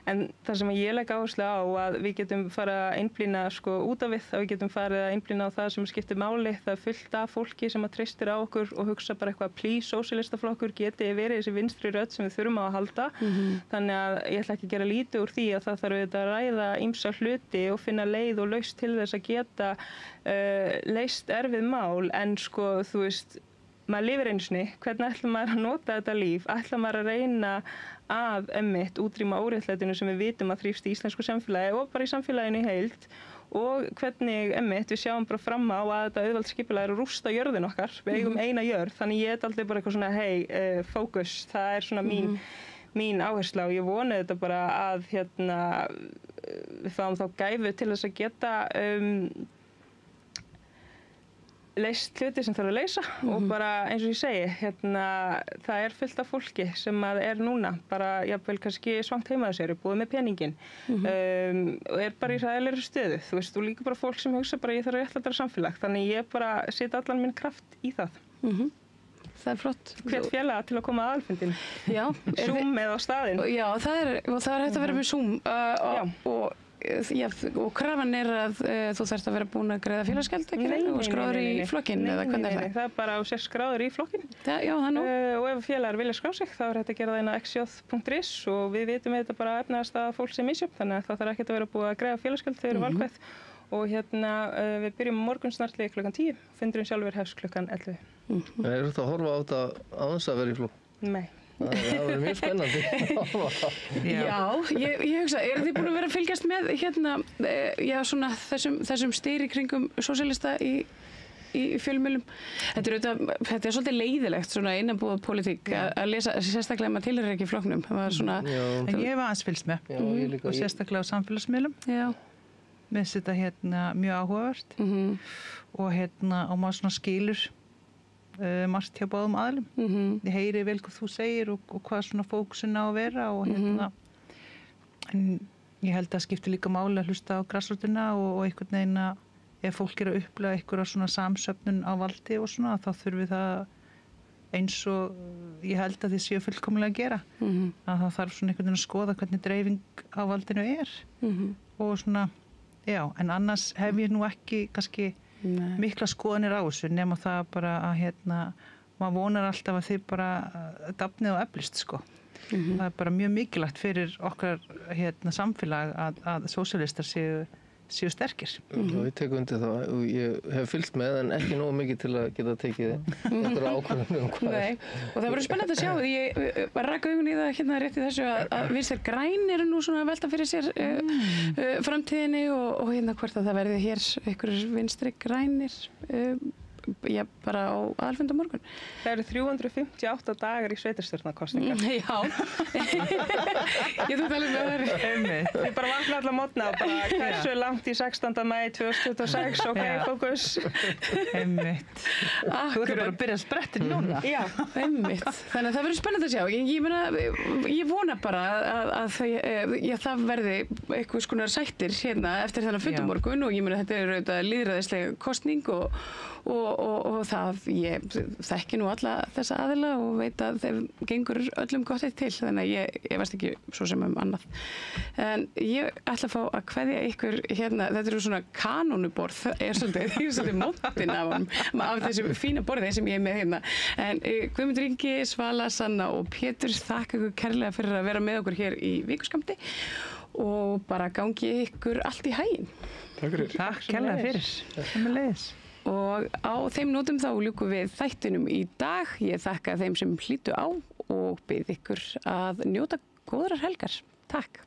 En það sem ég legg áherslu á að við getum fara að einblína út af við, að við getum farið að einblína á það sem skiptir máli. Það er fullt af fólki sem að treystir á okkur og hugsa bara eitthvað please, sósíalistaflokkur geti verið þessi vinstri rödd sem við þurfum á að halda. Þannig að ég ætla ekki að gera lítið úr því að það þarf auðvitað að ræða ýmsa hluti og finna leið og lausn til þess að geta leyst erfið mál en sko þú veist maður lifir einu sinni, hvernig ætlar maður að nota þetta líf, ætlar maður að reyna að útrýma óréttlætinu sem við vitum að þrífst í íslensku samfélagi og bara í samfélaginu í heild og hvernig við sjáum bara fram á að þetta auðvald skipulag er að rústa jörðin okkar, við eigum eina jörð þannig ég er aldrei bara eitthvað svona fókus, það er svona mín áhersla og ég vona þetta bara að við fáum þá gæfu til þess að geta leyst hluti sem þarf að leysa og bara eins og ég segi, það er fullt af fólki sem er núna bara jafnvel kannski svangt heima á sér, er búið með peninginn og er bara í hræðilegri stöðu, þú veist, og líka bara fólk sem hugsa bara ég þarf að réttlæta samfélag, þannig ég bara set allan minn kraft í það. Það er flott. Hvet félaga til að koma að aðalfundin? Já. Zoom eða á staðinn? Já, það er hægt að vera með Zoom og krafan er að þú þarft að vera búin að greiða félagsgjald og skráður í flokkinn eða hvernig er það? Það er bara að sér skráður í flokkinn og ef félagar vilja skrá sig þá er þetta að gera það inn á xj.is og við vitum þetta bara efnaðast að fólk sem misjöfn þannig að það þarf ekkert að vera búið að greiða félagsgjald þegar eru valkvæð og við byrjum morgun snartlega klukkan 10, fundurinn sjálfur hefst klukkan 11. Er þetta að horfa á þetta aðeins að vera í flokk? Nei. Það verður mjög spennandi. Já, ég hugsa, eru þið búin að vera að fylgjast með svona þessum styr í kringum sósíalista í fjölmiðlum? Þetta er svolítið leiðilegt svona innanbúið pólitík að lesa, sérstaklega maður tilheyrir ekki flokknum. En ég hef aðeins fylgst með og sérstaklega á samfélagsmiðlum. Já. Mér finnst þetta mjög áhugavert og maður svona skilur margt hjá báðum aðilum. Ég heyri vel hvað þú segir og hvað svona fókusin á að vera og en ég held að skipti líka máli að hlusta á grassrótina og einhvern veginn að ef fólk er að upplega einhverja svona samsöfnun á valdi og svona þá þurfi það eins og ég held að þið séu fullkomlega að gera að það þarf svona einhvern veginn að skoða hvernig dreifing á valdinu er og svona, já, en annars hef ég nú ekki kannski mikla skoðanir á þessu nema það bara að maður vonar alltaf að þið bara dafnið og eflist sko. Það er bara mjög mikilvægt fyrir okkar samfélag að sósíalistar séu sterkir. Ég tek undir það og ég hef fylgst með en ekki nógu mikið til að geta tekið einhverja ákvörðun hvað er. Og það verður spennandi að sjá því ég rak augun í það rétt í þessu að Vinstri græn eru nú svona að velta fyrir sér framtíðinni og hvort að það verði hér einhverjir Vinstri grænir bara á aðalfundi á morgun. Það eru 358 dagar í sveitarstjórnarkosningar. Já. Ég þú talið með það. Ég bara vakna alla mótna og bara hversu langt í 16. maí 2026, ok, fókus. Einmitt. Þú ert bara að byrja að sprettin núna. Já, einmitt. Þannig að það verður spennandi að sjá. Ég vona bara að það verði eitthvað skonar sættir eftir þennan fund á morgun og ég meina þetta er auðvitað lýðræðisleg kosning og og það, ég þekki nú alla þessa aðila og veit að þeim gengur öllum gott eitt til, þannig að ég veist ekki svo sem annað. En ég ætla að fá að kveðja ykkur hérna, þetta eru svona kanónuborð, svolítið móttin af þessu fína borði sem ég er með hérna. En Guðmundur Ingi, Svala, Sanna og Pétur, þakka ykkur kærlega fyrir að vera með okkur hér í Vikuskammti og bara gangi ykkur allt í haginn. Takk fyrir. Takk kærlega fyrir. Sömuleiðis. Og á þeim nótum þá ljúkum við þættinum í dag. Ég þakka þeim sem hlýddu á og bið ykkur að njóta góðrar helgar. Takk.